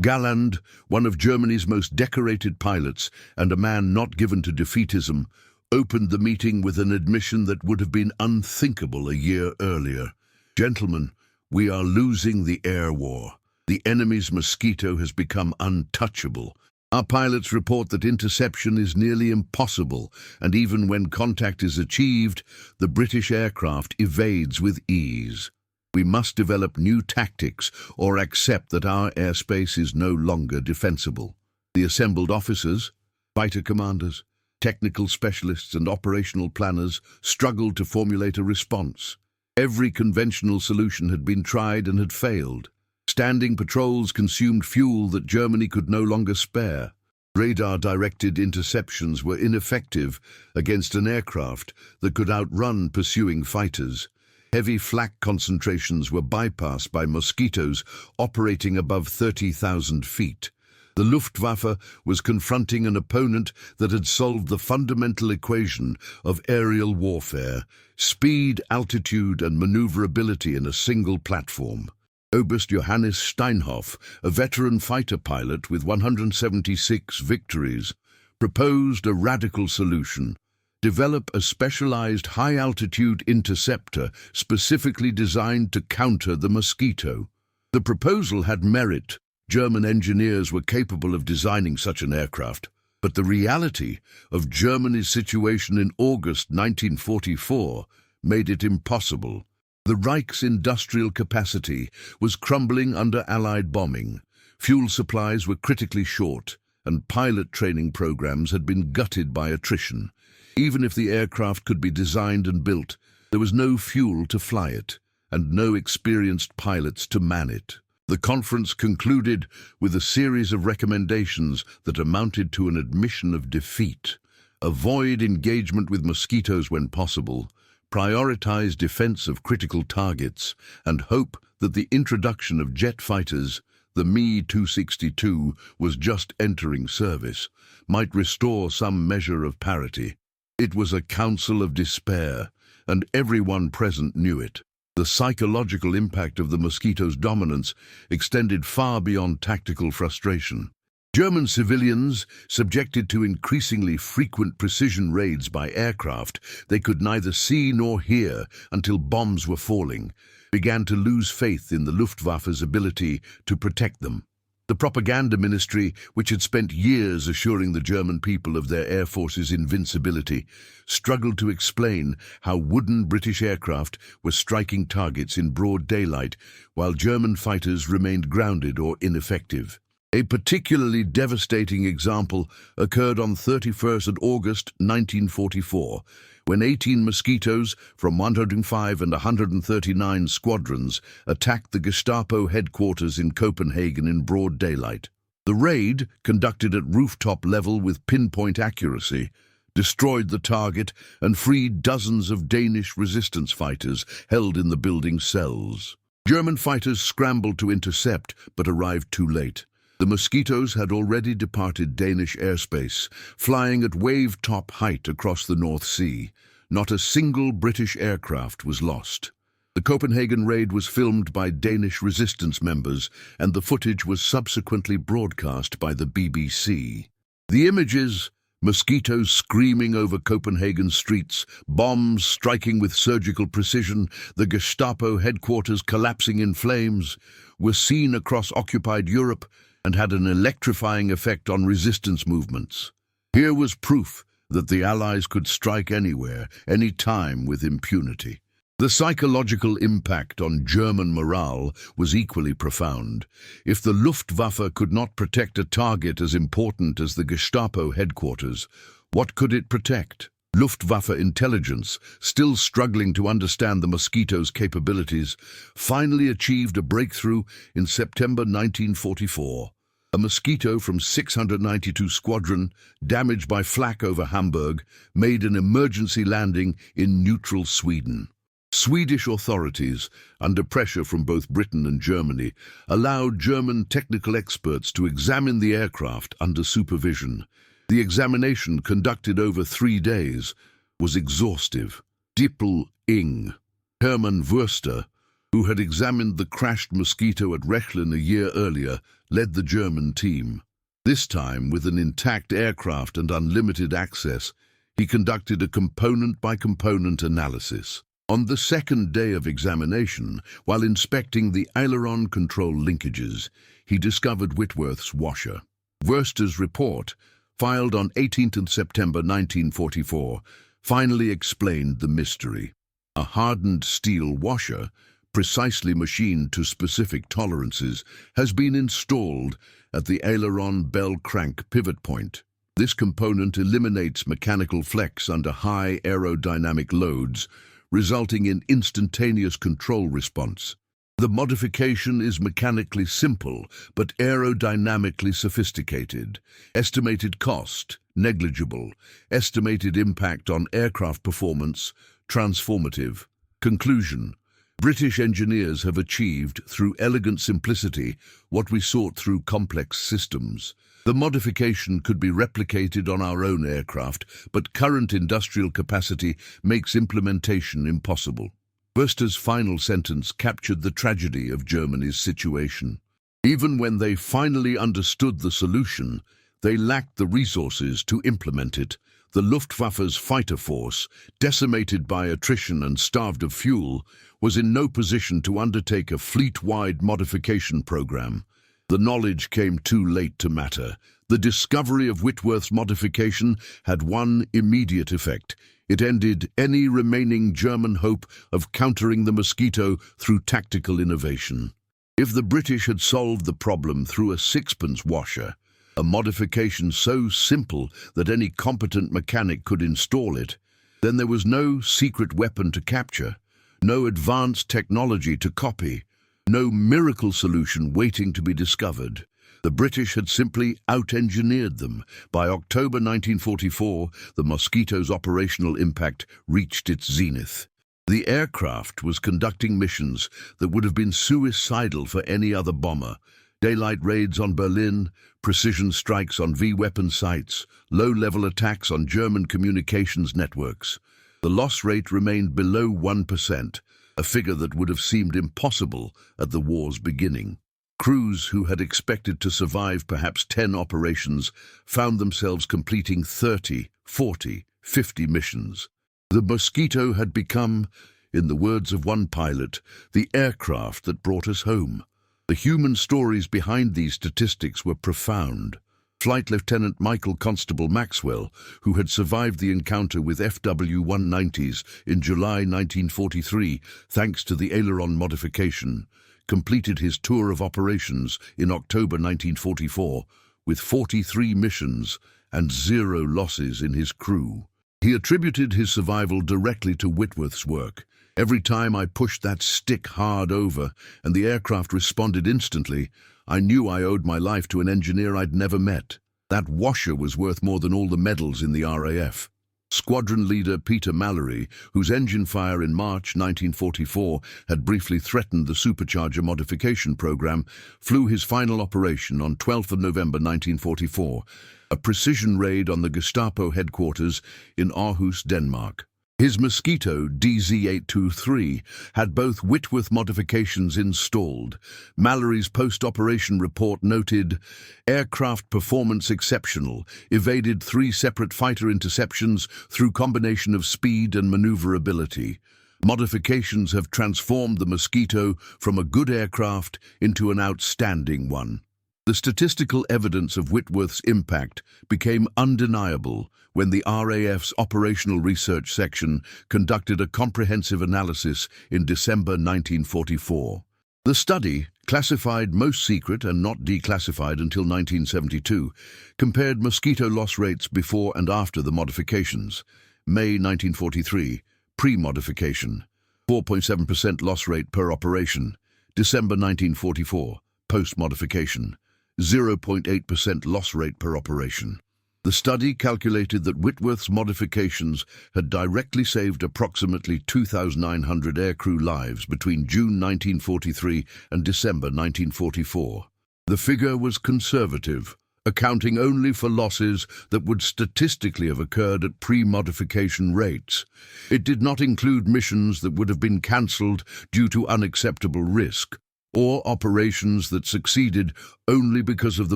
Galland, one of Germany's most decorated pilots and a man not given to defeatism, opened the meeting with an admission that would have been unthinkable a year earlier. "Gentlemen, we are losing the air war. The enemy's Mosquito has become untouchable. Our pilots report that interception is nearly impossible, and even when contact is achieved, the British aircraft evades with ease. We must develop new tactics or accept that our airspace is no longer defensible." The assembled officers, fighter commanders, technical specialists and operational planners struggled to formulate a response. Every conventional solution had been tried and had failed. Standing patrols consumed fuel that Germany could no longer spare. Radar-directed interceptions were ineffective against an aircraft that could outrun pursuing fighters. Heavy flak concentrations were bypassed by Mosquitoes operating above 30,000 feet. The Luftwaffe was confronting an opponent that had solved the fundamental equation of aerial warfare: speed, altitude, and maneuverability in a single platform. Oberst Johannes Steinhoff, a veteran fighter pilot with 176 victories, proposed a radical solution: develop a specialized high-altitude interceptor specifically designed to counter the Mosquito. The proposal had merit. German engineers were capable of designing such an aircraft, but the reality of Germany's situation in August 1944 made it impossible. The Reich's industrial capacity was crumbling under Allied bombing. Fuel supplies were critically short, and pilot training programs had been gutted by attrition. Even if the aircraft could be designed and built, there was no fuel to fly it, and no experienced pilots to man it. The conference concluded with a series of recommendations that amounted to an admission of defeat. Avoid engagement with Mosquitos when possible, prioritize defense of critical targets, and hope that the introduction of jet fighters, the Me-262 was just entering service, might restore some measure of parity. It was a council of despair, and everyone present knew it. The psychological impact of the Mosquito's dominance extended far beyond tactical frustration. German civilians, subjected to increasingly frequent precision raids by aircraft they could neither see nor hear until bombs were falling, began to lose faith in the Luftwaffe's ability to protect them. The propaganda ministry, which had spent years assuring the German people of their air force's invincibility, struggled to explain how wooden British aircraft were striking targets in broad daylight while German fighters remained grounded or ineffective. A particularly devastating example occurred on 31st August 1944, when 18 Mosquitos from 105 and 139 squadrons attacked the Gestapo headquarters in Copenhagen in broad daylight. The raid, conducted at rooftop level with pinpoint accuracy, destroyed the target and freed dozens of Danish resistance fighters held in the building's cells. German fighters scrambled to intercept but arrived too late. The Mosquitos had already departed Danish airspace, flying at wave-top height across the North Sea. Not a single British aircraft was lost. The Copenhagen raid was filmed by Danish resistance members, and the footage was subsequently broadcast by the BBC. The images, Mosquitoes screaming over Copenhagen streets, bombs striking with surgical precision, the Gestapo headquarters collapsing in flames, were seen across occupied Europe and had an electrifying effect on resistance movements. Here was proof that the Allies could strike anywhere, any time with impunity. The psychological impact on German morale was equally profound. If the Luftwaffe could not protect a target as important as the Gestapo headquarters, what could it protect? Luftwaffe intelligence, still struggling to understand the Mosquito's capabilities, finally achieved a breakthrough in September 1944. A Mosquito from 692 Squadron, damaged by flak over Hamburg, made an emergency landing in neutral Sweden. Swedish authorities, under pressure from both Britain and Germany, allowed German technical experts to examine the aircraft under supervision. The examination, conducted over 3 days, was exhaustive. Dippel-Ing, Hermann Wurster, who had examined the crashed Mosquito at Rechlin a year earlier, led the German team. This time, with an intact aircraft and unlimited access, he conducted a component-by-component analysis. On the second day of examination, while inspecting the aileron control linkages, he discovered Whitworth's washer. Wurster's report, filed on 18th September 1944, finally explained the mystery. A hardened steel washer, precisely machined to specific tolerances, has been installed at the aileron bell crank pivot point. This component eliminates mechanical flex under high aerodynamic loads, resulting in instantaneous control response. The modification is mechanically simple, but aerodynamically sophisticated. Estimated cost, negligible. Estimated impact on aircraft performance, transformative. Conclusion: British engineers have achieved, through elegant simplicity, what we sought through complex systems. The modification could be replicated on our own aircraft, but current industrial capacity makes implementation impossible. Wurster's final sentence captured the tragedy of Germany's situation. Even when they finally understood the solution, they lacked the resources to implement it. The Luftwaffe's fighter force, decimated by attrition and starved of fuel, was in no position to undertake a fleet-wide modification program. The knowledge came too late to matter. The discovery of Whitworth's modification had one immediate effect. It ended any remaining German hope of countering the Mosquito through tactical innovation. If the British had solved the problem through a sixpence washer, a modification so simple that any competent mechanic could install it. Then there was no secret weapon to capture, no advanced technology to copy, no miracle solution waiting to be discovered. The British had simply out-engineered them. By October 1944, the Mosquito's operational impact reached its zenith. The aircraft was conducting missions that would have been suicidal for any other bomber. Daylight raids on Berlin, precision strikes on V-weapon sites, low-level attacks on German communications networks. The loss rate remained below 1%, a figure that would have seemed impossible at the war's beginning. Crews who had expected to survive perhaps 10 operations found themselves completing 30, 40, 50 missions. The Mosquito had become, in the words of one pilot, the aircraft that brought us home. The human stories behind these statistics were profound. Flight Lieutenant Michael Constable Maxwell, who had survived the encounter with FW-190s in July 1943 thanks to the aileron modification, completed his tour of operations in October 1944 with 43 missions and 0 losses in his crew. He attributed his survival directly to Whitworth's work. Every time I pushed that stick hard over and the aircraft responded instantly, I knew I owed my life to an engineer I'd never met. That washer was worth more than all the medals in the RAF. Squadron leader Peter Mallory, whose engine fire in March 1944 had briefly threatened the supercharger modification program, flew his final operation on 12th of November 1944, a precision raid on the Gestapo headquarters in Aarhus, Denmark. His Mosquito DZ-823 had both Whitworth modifications installed. Mallory's post-operation report noted, aircraft performance exceptional, evaded 3 separate fighter interceptions through combination of speed and maneuverability. Modifications have transformed the Mosquito from a good aircraft into an outstanding one. The statistical evidence of Whitworth's impact became undeniable when the RAF's Operational Research Section conducted a comprehensive analysis in December 1944. The study, classified most secret and not declassified until 1972, compared Mosquito loss rates before and after the modifications. May 1943, pre-modification, 4.7% loss rate per operation. December 1944, post-modification, 0.8% loss rate per operation. The study calculated that Whitworth's modifications had directly saved approximately 2,900 aircrew lives between June 1943 and December 1944. The figure was conservative, accounting only for losses that would statistically have occurred at pre-modification rates. It did not include missions that would have been cancelled due to unacceptable risk, or operations that succeeded only because of the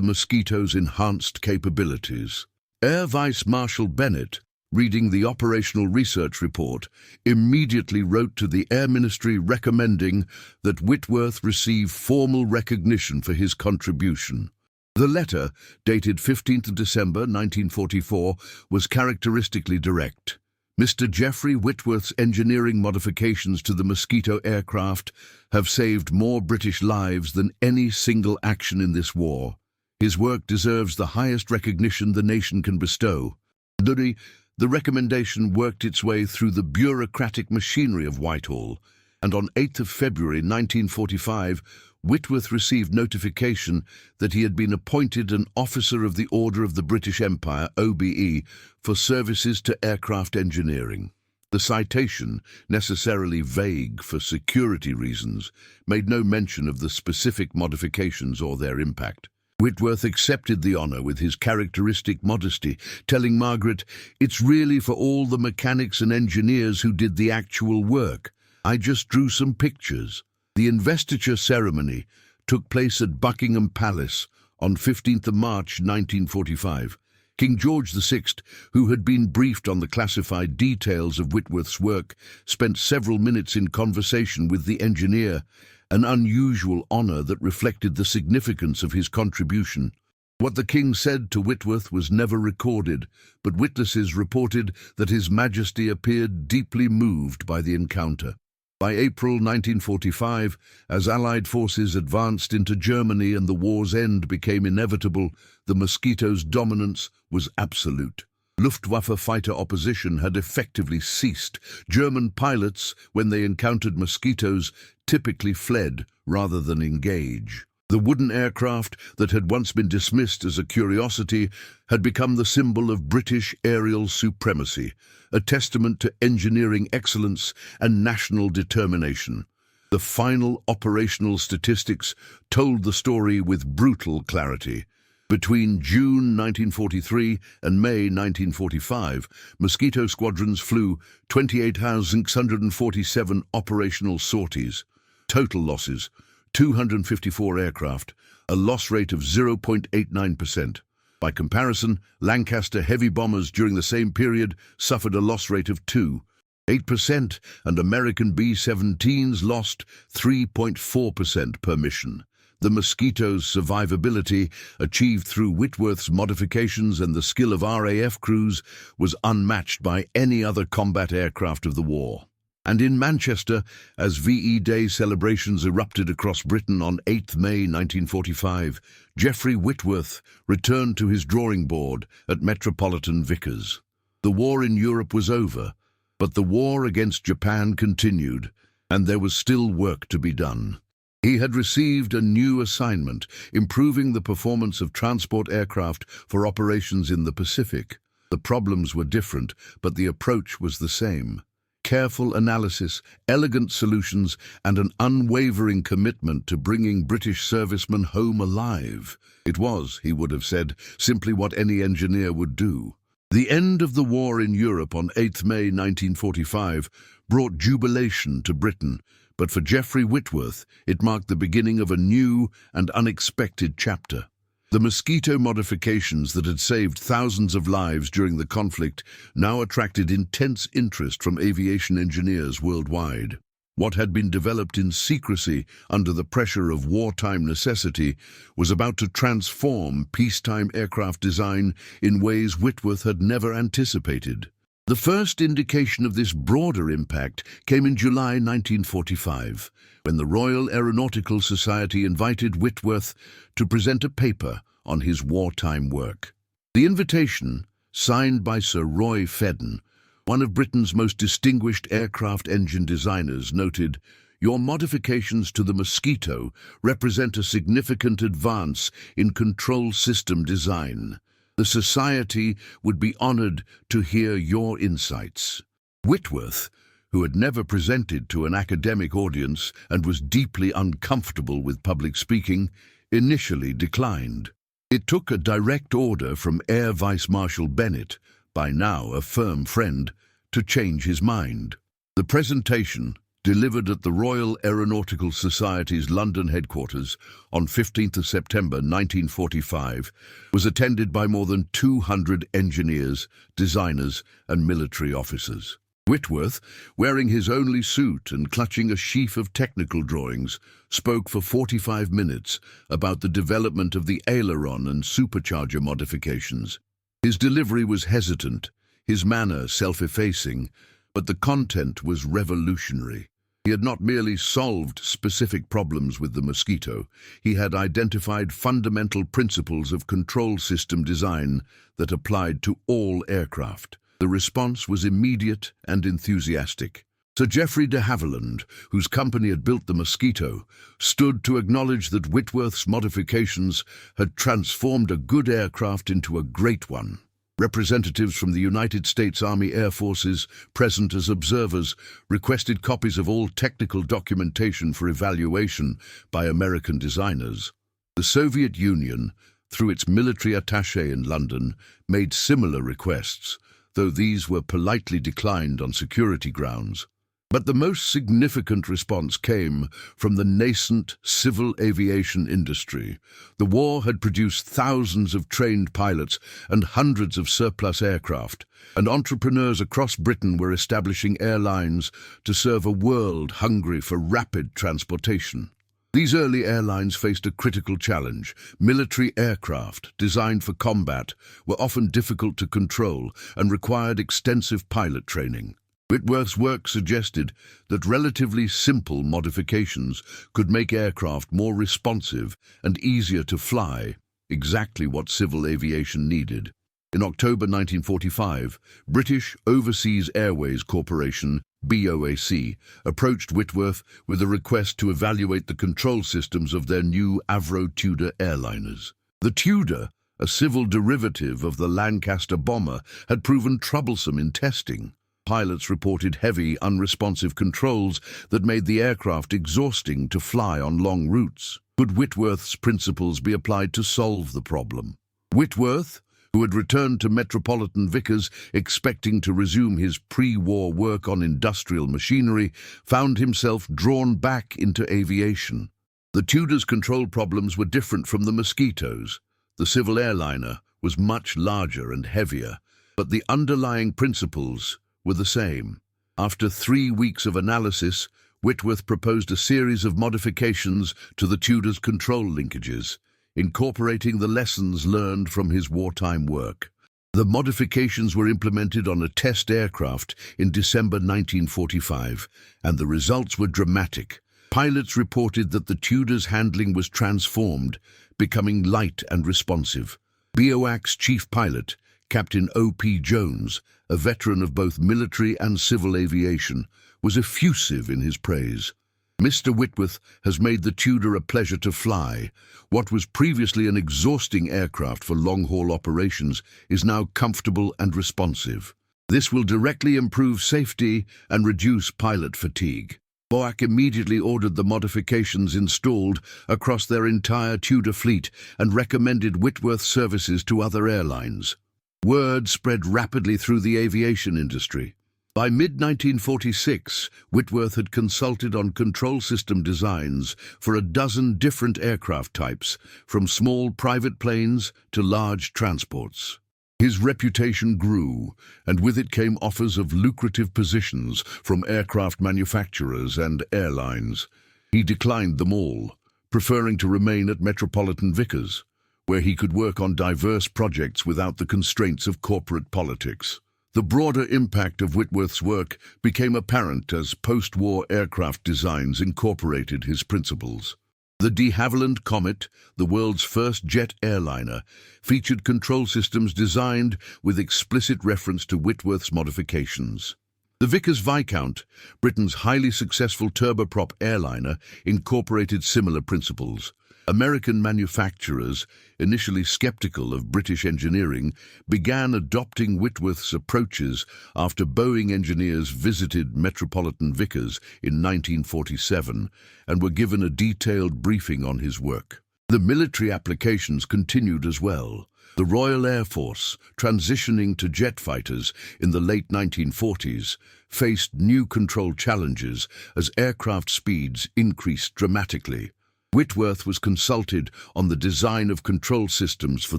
Mosquito's enhanced capabilities. Air Vice Marshal Bennett, reading the Operational Research Report, immediately wrote to the Air Ministry recommending that Whitworth receive formal recognition for his contribution. The letter, dated 15th of December 1944, was characteristically direct. Mr. Geoffrey Whitworth's engineering modifications to the Mosquito aircraft have saved more British lives than any single action in this war. His work deserves the highest recognition the nation can bestow. The recommendation worked its way through the bureaucratic machinery of Whitehall, and on 8th of February 1945, Whitworth received notification that he had been appointed an Officer of the Order of the British Empire, OBE, for services to aircraft engineering. The citation, necessarily vague for security reasons, made no mention of the specific modifications or their impact. Whitworth accepted the honour with his characteristic modesty, telling Margaret, "It's really for all the mechanics and engineers who did the actual work. I just drew some pictures." The investiture ceremony took place at Buckingham Palace on 15th of March 1945. King George VI, who had been briefed on the classified details of Whitworth's work, spent several minutes in conversation with the engineer, an unusual honour that reflected the significance of his contribution. What the king said to Whitworth was never recorded, but witnesses reported that His Majesty appeared deeply moved by the encounter. By April 1945, as Allied forces advanced into Germany and the war's end became inevitable, the Mosquitos' dominance was absolute. Luftwaffe fighter opposition had effectively ceased. German pilots, when they encountered Mosquitos, typically fled rather than engage. The wooden aircraft that had once been dismissed as a curiosity had become the symbol of British aerial supremacy, a testament to engineering excellence and national determination. The final operational statistics told the story with brutal clarity. Between June 1943 and May 1945, Mosquito squadrons flew 28,647 operational sorties. Total losses: 254 aircraft, a loss rate of 0.89%. By comparison, Lancaster heavy bombers during the same period suffered a loss rate of 2.8%, and American B-17s lost 3.4% per mission. The Mosquito's survivability, achieved through Whitworth's modifications and the skill of RAF crews, was unmatched by any other combat aircraft of the war. And in Manchester, as VE Day celebrations erupted across Britain on 8 May 1945, Geoffrey Whitworth returned to his drawing board at Metropolitan Vickers. The war in Europe was over, but the war against Japan continued, and there was still work to be done. He had received a new assignment, improving the performance of transport aircraft for operations in the Pacific. The problems were different, but the approach was the same. Careful analysis, elegant solutions, and an unwavering commitment to bringing British servicemen home alive. It was, he would have said, simply what any engineer would do. The end of the war in Europe on 8 May 1945 brought jubilation to Britain, but for Geoffrey Whitworth, it marked the beginning of a new and unexpected chapter. The Mosquito modifications that had saved thousands of lives during the conflict now attracted intense interest from aviation engineers worldwide. What had been developed in secrecy under the pressure of wartime necessity was about to transform peacetime aircraft design in ways Whitworth had never anticipated. The first indication of this broader impact came in July 1945, when the Royal Aeronautical Society invited Whitworth to present a paper on his wartime work. The invitation, signed by Sir Roy Fedden, one of Britain's most distinguished aircraft engine designers, noted, "Your modifications to the Mosquito represent a significant advance in control system design. The Society would be honored to hear your insights." Whitworth, who had never presented to an academic audience and was deeply uncomfortable with public speaking, initially declined. It took a direct order from Air Vice Marshal Bennett, by now a firm friend, to change his mind. The presentation, delivered at the Royal Aeronautical Society's London headquarters on 15th of September 1945, was attended by more than 200 engineers, designers, and military officers. Whitworth, wearing his only suit and clutching a sheaf of technical drawings, spoke for 45 minutes about the development of the aileron and supercharger modifications. His delivery was hesitant, his manner self-effacing, but the content was revolutionary. He had not merely solved specific problems with the Mosquito, he had identified fundamental principles of control system design that applied to all aircraft. The response was immediate and enthusiastic. Sir Geoffrey de Havilland, whose company had built the Mosquito, stood to acknowledge that Whitworth's modifications had transformed a good aircraft into a great one. Representatives from the United States Army Air Forces, present as observers, requested copies of all technical documentation for evaluation by American designers. The Soviet Union, through its military attaché in London, made similar requests, though these were politely declined on security grounds. But the most significant response came from the nascent civil aviation industry. The war had produced thousands of trained pilots and hundreds of surplus aircraft, and entrepreneurs across Britain were establishing airlines to serve a world hungry for rapid transportation. These early airlines faced a critical challenge. Military aircraft, designed for combat, were often difficult to control and required extensive pilot training. Whitworth's work suggested that relatively simple modifications could make aircraft more responsive and easier to fly, exactly what civil aviation needed. In October 1945, British Overseas Airways Corporation, BOAC, approached Whitworth with a request to evaluate the control systems of their new Avro Tudor airliners. The Tudor, a civil derivative of the Lancaster bomber, had proven troublesome in testing. Pilots reported heavy, unresponsive controls that made the aircraft exhausting to fly on long routes. Could Whitworth's principles be applied to solve the problem? Whitworth, who had returned to Metropolitan Vickers expecting to resume his pre-war work on industrial machinery, found himself drawn back into aviation. The Tudor's control problems were different from the Mosquitos. The civil airliner was much larger and heavier, but the underlying principles were the same. After 3 weeks of analysis, Whitworth proposed a series of modifications to the Tudor's control linkages, incorporating the lessons learned from his wartime work. The modifications were implemented on a test aircraft in December 1945, and the results were dramatic. Pilots reported that the Tudor's handling was transformed, becoming light and responsive. BOAC's chief pilot, Captain O.P. Jones, a veteran of both military and civil aviation, was effusive in his praise. Mr. Whitworth has made the Tudor a pleasure to fly. What was previously an exhausting aircraft for long-haul operations is now comfortable and responsive. This will directly improve safety and reduce pilot fatigue. BOAC immediately ordered the modifications installed across their entire Tudor fleet and recommended Whitworth's services to other airlines. Word spread rapidly through the aviation industry. By mid-1946, Whitworth had consulted on control system designs for a dozen different aircraft types, from small private planes to large transports. His reputation grew, and with it came offers of lucrative positions from aircraft manufacturers and airlines. He declined them all, preferring to remain at Metropolitan Vickers, where he could work on diverse projects without the constraints of corporate politics. The broader impact of Whitworth's work became apparent as post-war aircraft designs incorporated his principles. The de Havilland Comet, the world's first jet airliner, featured control systems designed with explicit reference to Whitworth's modifications. The Vickers Viscount, Britain's highly successful turboprop airliner, incorporated similar principles. American manufacturers, initially skeptical of British engineering, began adopting Whitworth's approaches after Boeing engineers visited Metropolitan Vickers in 1947 and were given a detailed briefing on his work. The military applications continued as well. The Royal Air Force, transitioning to jet fighters in the late 1940s, faced new control challenges as aircraft speeds increased dramatically. Whitworth was consulted on the design of control systems for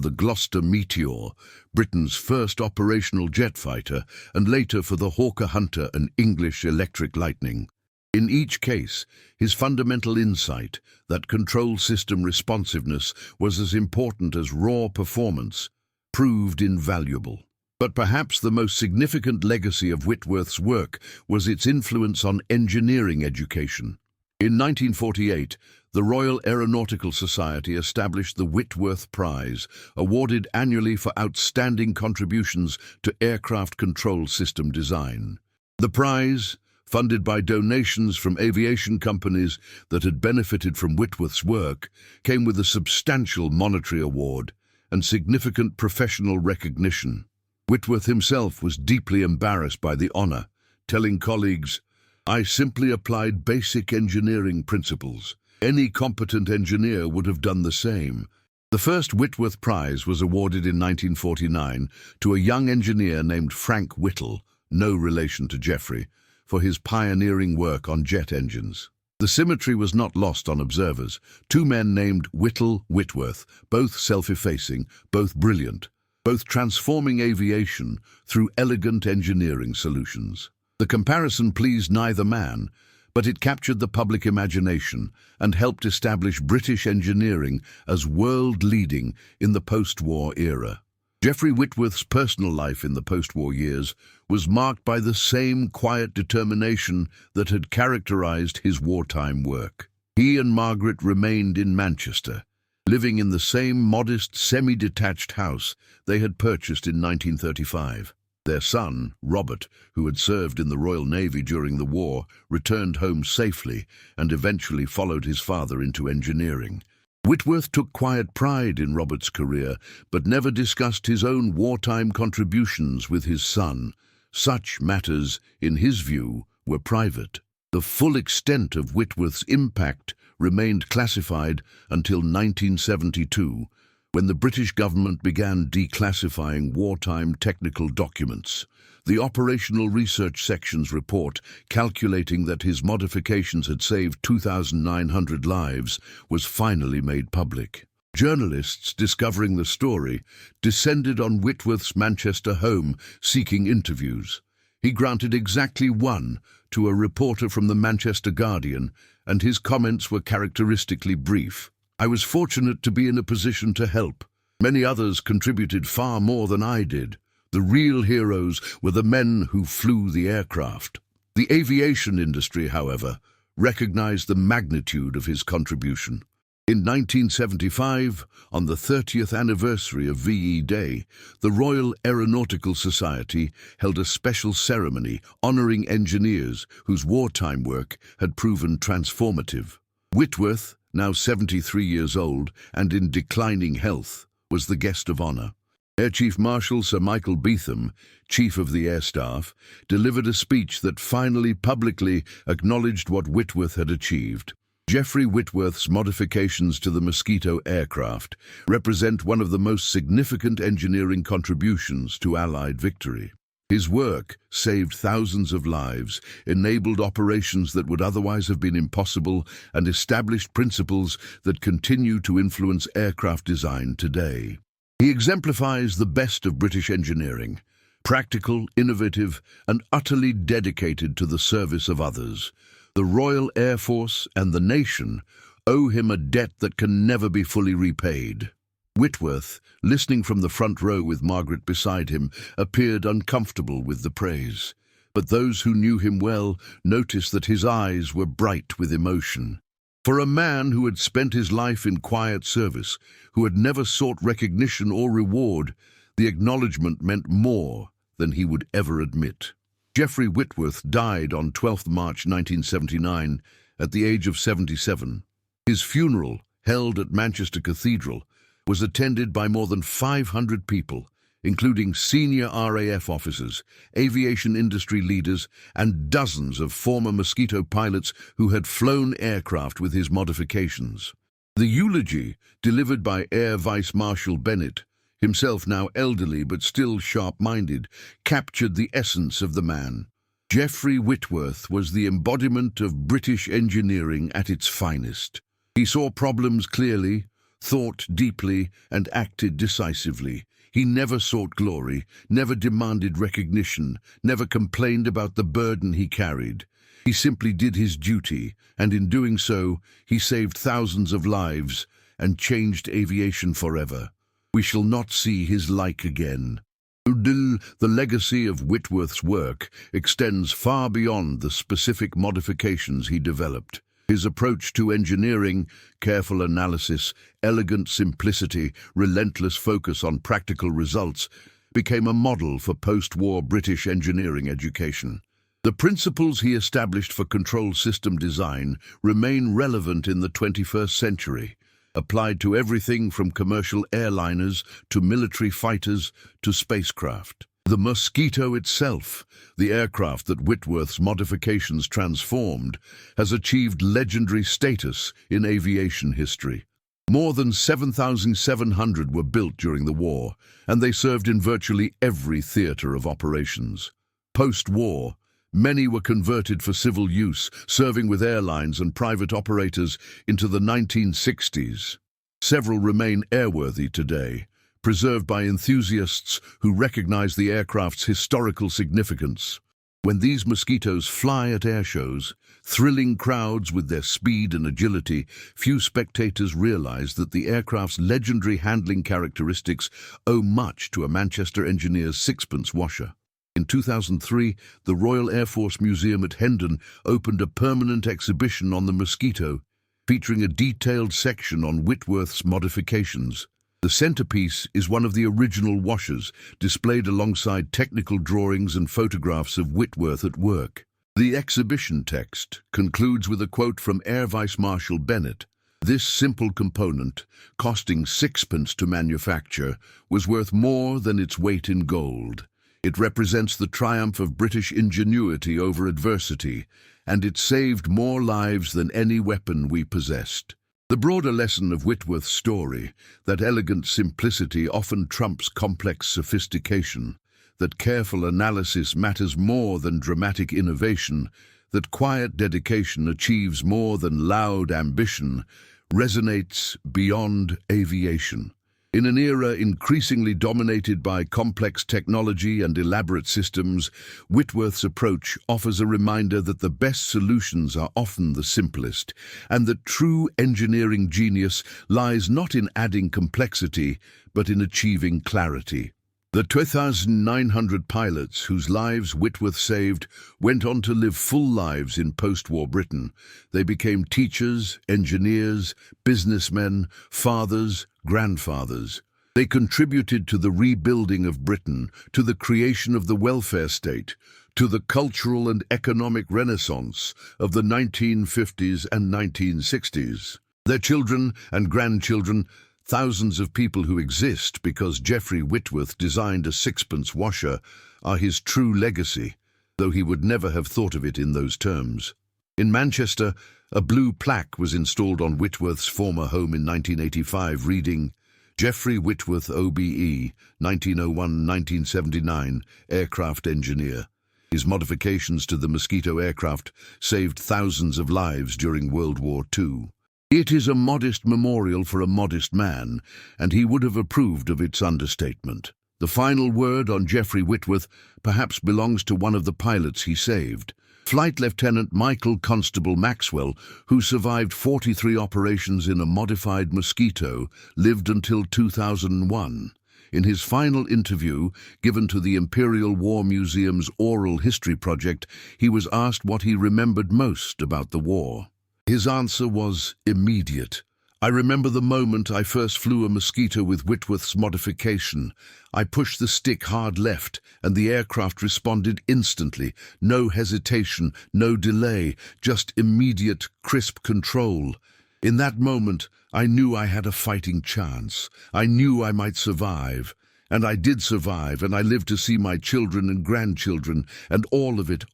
the Gloucester Meteor, Britain's first operational jet fighter, and later for the Hawker Hunter and English Electric Lightning. In each case, his fundamental insight that control system responsiveness was as important as raw performance proved invaluable. But perhaps the most significant legacy of Whitworth's work was its influence on engineering education. In 1948, the Royal Aeronautical Society established the Whitworth Prize, awarded annually for outstanding contributions to aircraft control system design. The prize, funded by donations from aviation companies that had benefited from Whitworth's work, came with a substantial monetary award and significant professional recognition. Whitworth himself was deeply embarrassed by the honor, telling colleagues, "I simply applied basic engineering principles. Any competent engineer would have done the same." The first Whitworth Prize was awarded in 1949 to a young engineer named Frank Whittle, no relation to Geoffrey, for his pioneering work on jet engines. The symmetry was not lost on observers. Two men named Whitworth, both self-effacing, both brilliant, both transforming aviation through elegant engineering solutions. The comparison pleased neither man, but it captured the public imagination and helped establish British engineering as world-leading in the post-war era. Geoffrey Whitworth's personal life in the post-war years was marked by the same quiet determination that had characterized his wartime work. He and Margaret remained in Manchester, living in the same modest, semi-detached house they had purchased in 1935. Their son, Robert, who had served in the Royal Navy during the war, returned home safely and eventually followed his father into engineering. Whitworth took quiet pride in Robert's career, but never discussed his own wartime contributions with his son. Such matters, in his view, were private. The full extent of Whitworth's impact remained classified until 1972, when the British government began declassifying wartime technical documents. The Operational Research Section's report, calculating that his modifications had saved 2,900 lives, was finally made public. Journalists discovering the story descended on Whitworth's Manchester home seeking interviews. He granted exactly one to a reporter from the Manchester Guardian, and his comments were characteristically brief. "I was fortunate to be in a position to help. Many others contributed far more than I did. The real heroes were the men who flew the aircraft." The aviation industry, however, recognized the magnitude of his contribution. In 1975, on the 30th anniversary of VE Day, the Royal Aeronautical Society held a special ceremony honoring engineers whose wartime work had proven transformative. Whitworth, now 73 years old and in declining health, was the guest of honor. Air Chief Marshal Sir Michael Beetham, Chief of the Air Staff, delivered a speech that finally publicly acknowledged what Whitworth had achieved. Geoffrey Whitworth's modifications to the Mosquito aircraft represent one of the most significant engineering contributions to Allied victory. His work saved thousands of lives, enabled operations that would otherwise have been impossible, and established principles that continue to influence aircraft design today. He exemplifies the best of British engineering: practical, innovative, and utterly dedicated to the service of others. The Royal Air Force and the nation owe him a debt that can never be fully repaid. Whitworth, listening from the front row with Margaret beside him, appeared uncomfortable with the praise. But those who knew him well noticed that his eyes were bright with emotion. For a man who had spent his life in quiet service, who had never sought recognition or reward, the acknowledgement meant more than he would ever admit. Geoffrey Whitworth died on 12 March 1979 at the age of 77. His funeral, held at Manchester Cathedral, was attended by more than 500 people, including senior RAF officers, aviation industry leaders, and dozens of former Mosquito pilots who had flown aircraft with his modifications. The eulogy, delivered by Air Vice Marshal Bennett, himself now elderly but still sharp-minded, captured the essence of the man. Geoffrey Whitworth was the embodiment of British engineering at its finest. He saw problems clearly, thought deeply, and acted decisively. He never sought glory, never demanded recognition, never complained about the burden he carried. He simply did his duty, and in doing so, he saved thousands of lives and changed aviation forever. We shall not see his like again. The legacy of Whitworth's work extends far beyond the specific modifications he developed. His approach to engineering, careful analysis, elegant simplicity, relentless focus on practical results, became a model for post-war British engineering education. The principles he established for control system design remain relevant in the 21st century, applied to everything from commercial airliners to military fighters to spacecraft. The Mosquito itself, the aircraft that Whitworth's modifications transformed, has achieved legendary status in aviation history. More than 7,700 were built during the war, and they served in virtually every theater of operations. Post-war, many were converted for civil use, serving with airlines and private operators into the 1960s. Several remain airworthy today, preserved by enthusiasts who recognize the aircraft's historical significance. When these Mosquitos fly at air shows, thrilling crowds with their speed and agility, few spectators realize that the aircraft's legendary handling characteristics owe much to a Manchester engineer's sixpence washer. In 2003, the Royal Air Force Museum at Hendon opened a permanent exhibition on the Mosquito, featuring a detailed section on Whitworth's modifications. The centerpiece is one of the original washers, displayed alongside technical drawings and photographs of Whitworth at work. The exhibition text concludes with a quote from Air Vice Marshal Bennett. "This simple component, costing sixpence to manufacture, was worth more than its weight in gold. It represents the triumph of British ingenuity over adversity, and it saved more lives than any weapon we possessed." The broader lesson of Whitworth's story, that elegant simplicity often trumps complex sophistication, that careful analysis matters more than dramatic innovation, that quiet dedication achieves more than loud ambition, resonates beyond aviation. In an era increasingly dominated by complex technology and elaborate systems, Whitworth's approach offers a reminder that the best solutions are often the simplest, and that true engineering genius lies not in adding complexity, but in achieving clarity. The 2,900 pilots whose lives Whitworth saved went on to live full lives in post-war Britain. They became teachers, engineers, businessmen, fathers, grandfathers. They contributed to the rebuilding of Britain, to the creation of the welfare state, to the cultural and economic renaissance of the 1950s and 1960s. Their children and grandchildren, thousands of people who exist because Geoffrey Whitworth designed a sixpence washer, are his true legacy, though he would never have thought of it in those terms. In Manchester, a blue plaque was installed on Whitworth's former home in 1985, reading, "Geoffrey Whitworth OBE, 1901-1979, aircraft engineer. His modifications to the Mosquito aircraft saved thousands of lives during World War II. It is a modest memorial for a modest man, and he would have approved of its understatement. The final word on Geoffrey Whitworth perhaps belongs to one of the pilots he saved. Flight Lieutenant Michael Constable Maxwell, who survived 43 operations in a modified Mosquito, lived until 2001. In his final interview, given to the Imperial War Museum's Oral History Project, he was asked what he remembered most about the war. His answer was immediate. "I remember the moment I first flew a Mosquito with Whitworth's modification. I pushed the stick hard left, and the aircraft responded instantly. No hesitation, no delay, just immediate, crisp control. In that moment, I knew I had a fighting chance. I knew I might survive. And I did survive, and I lived to see my children and grandchildren, and all of it,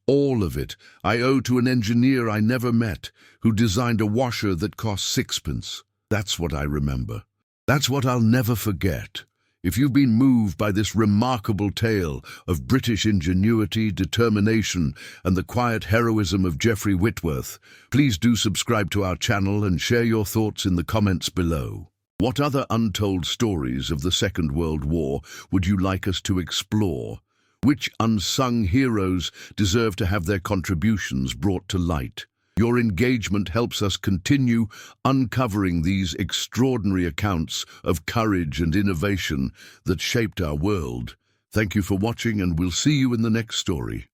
I owe to an engineer I never met, who designed a washer that cost sixpence. That's what I remember. That's what I'll never forget." If you've been moved by this remarkable tale of British ingenuity, determination, and the quiet heroism of Geoffrey Whitworth, please do subscribe to our channel and share your thoughts in the comments below. What other untold stories of the Second World War would you like us to explore? Which unsung heroes deserve to have their contributions brought to light? Your engagement helps us continue uncovering these extraordinary accounts of courage and innovation that shaped our world. Thank you for watching, and we'll see you in the next story.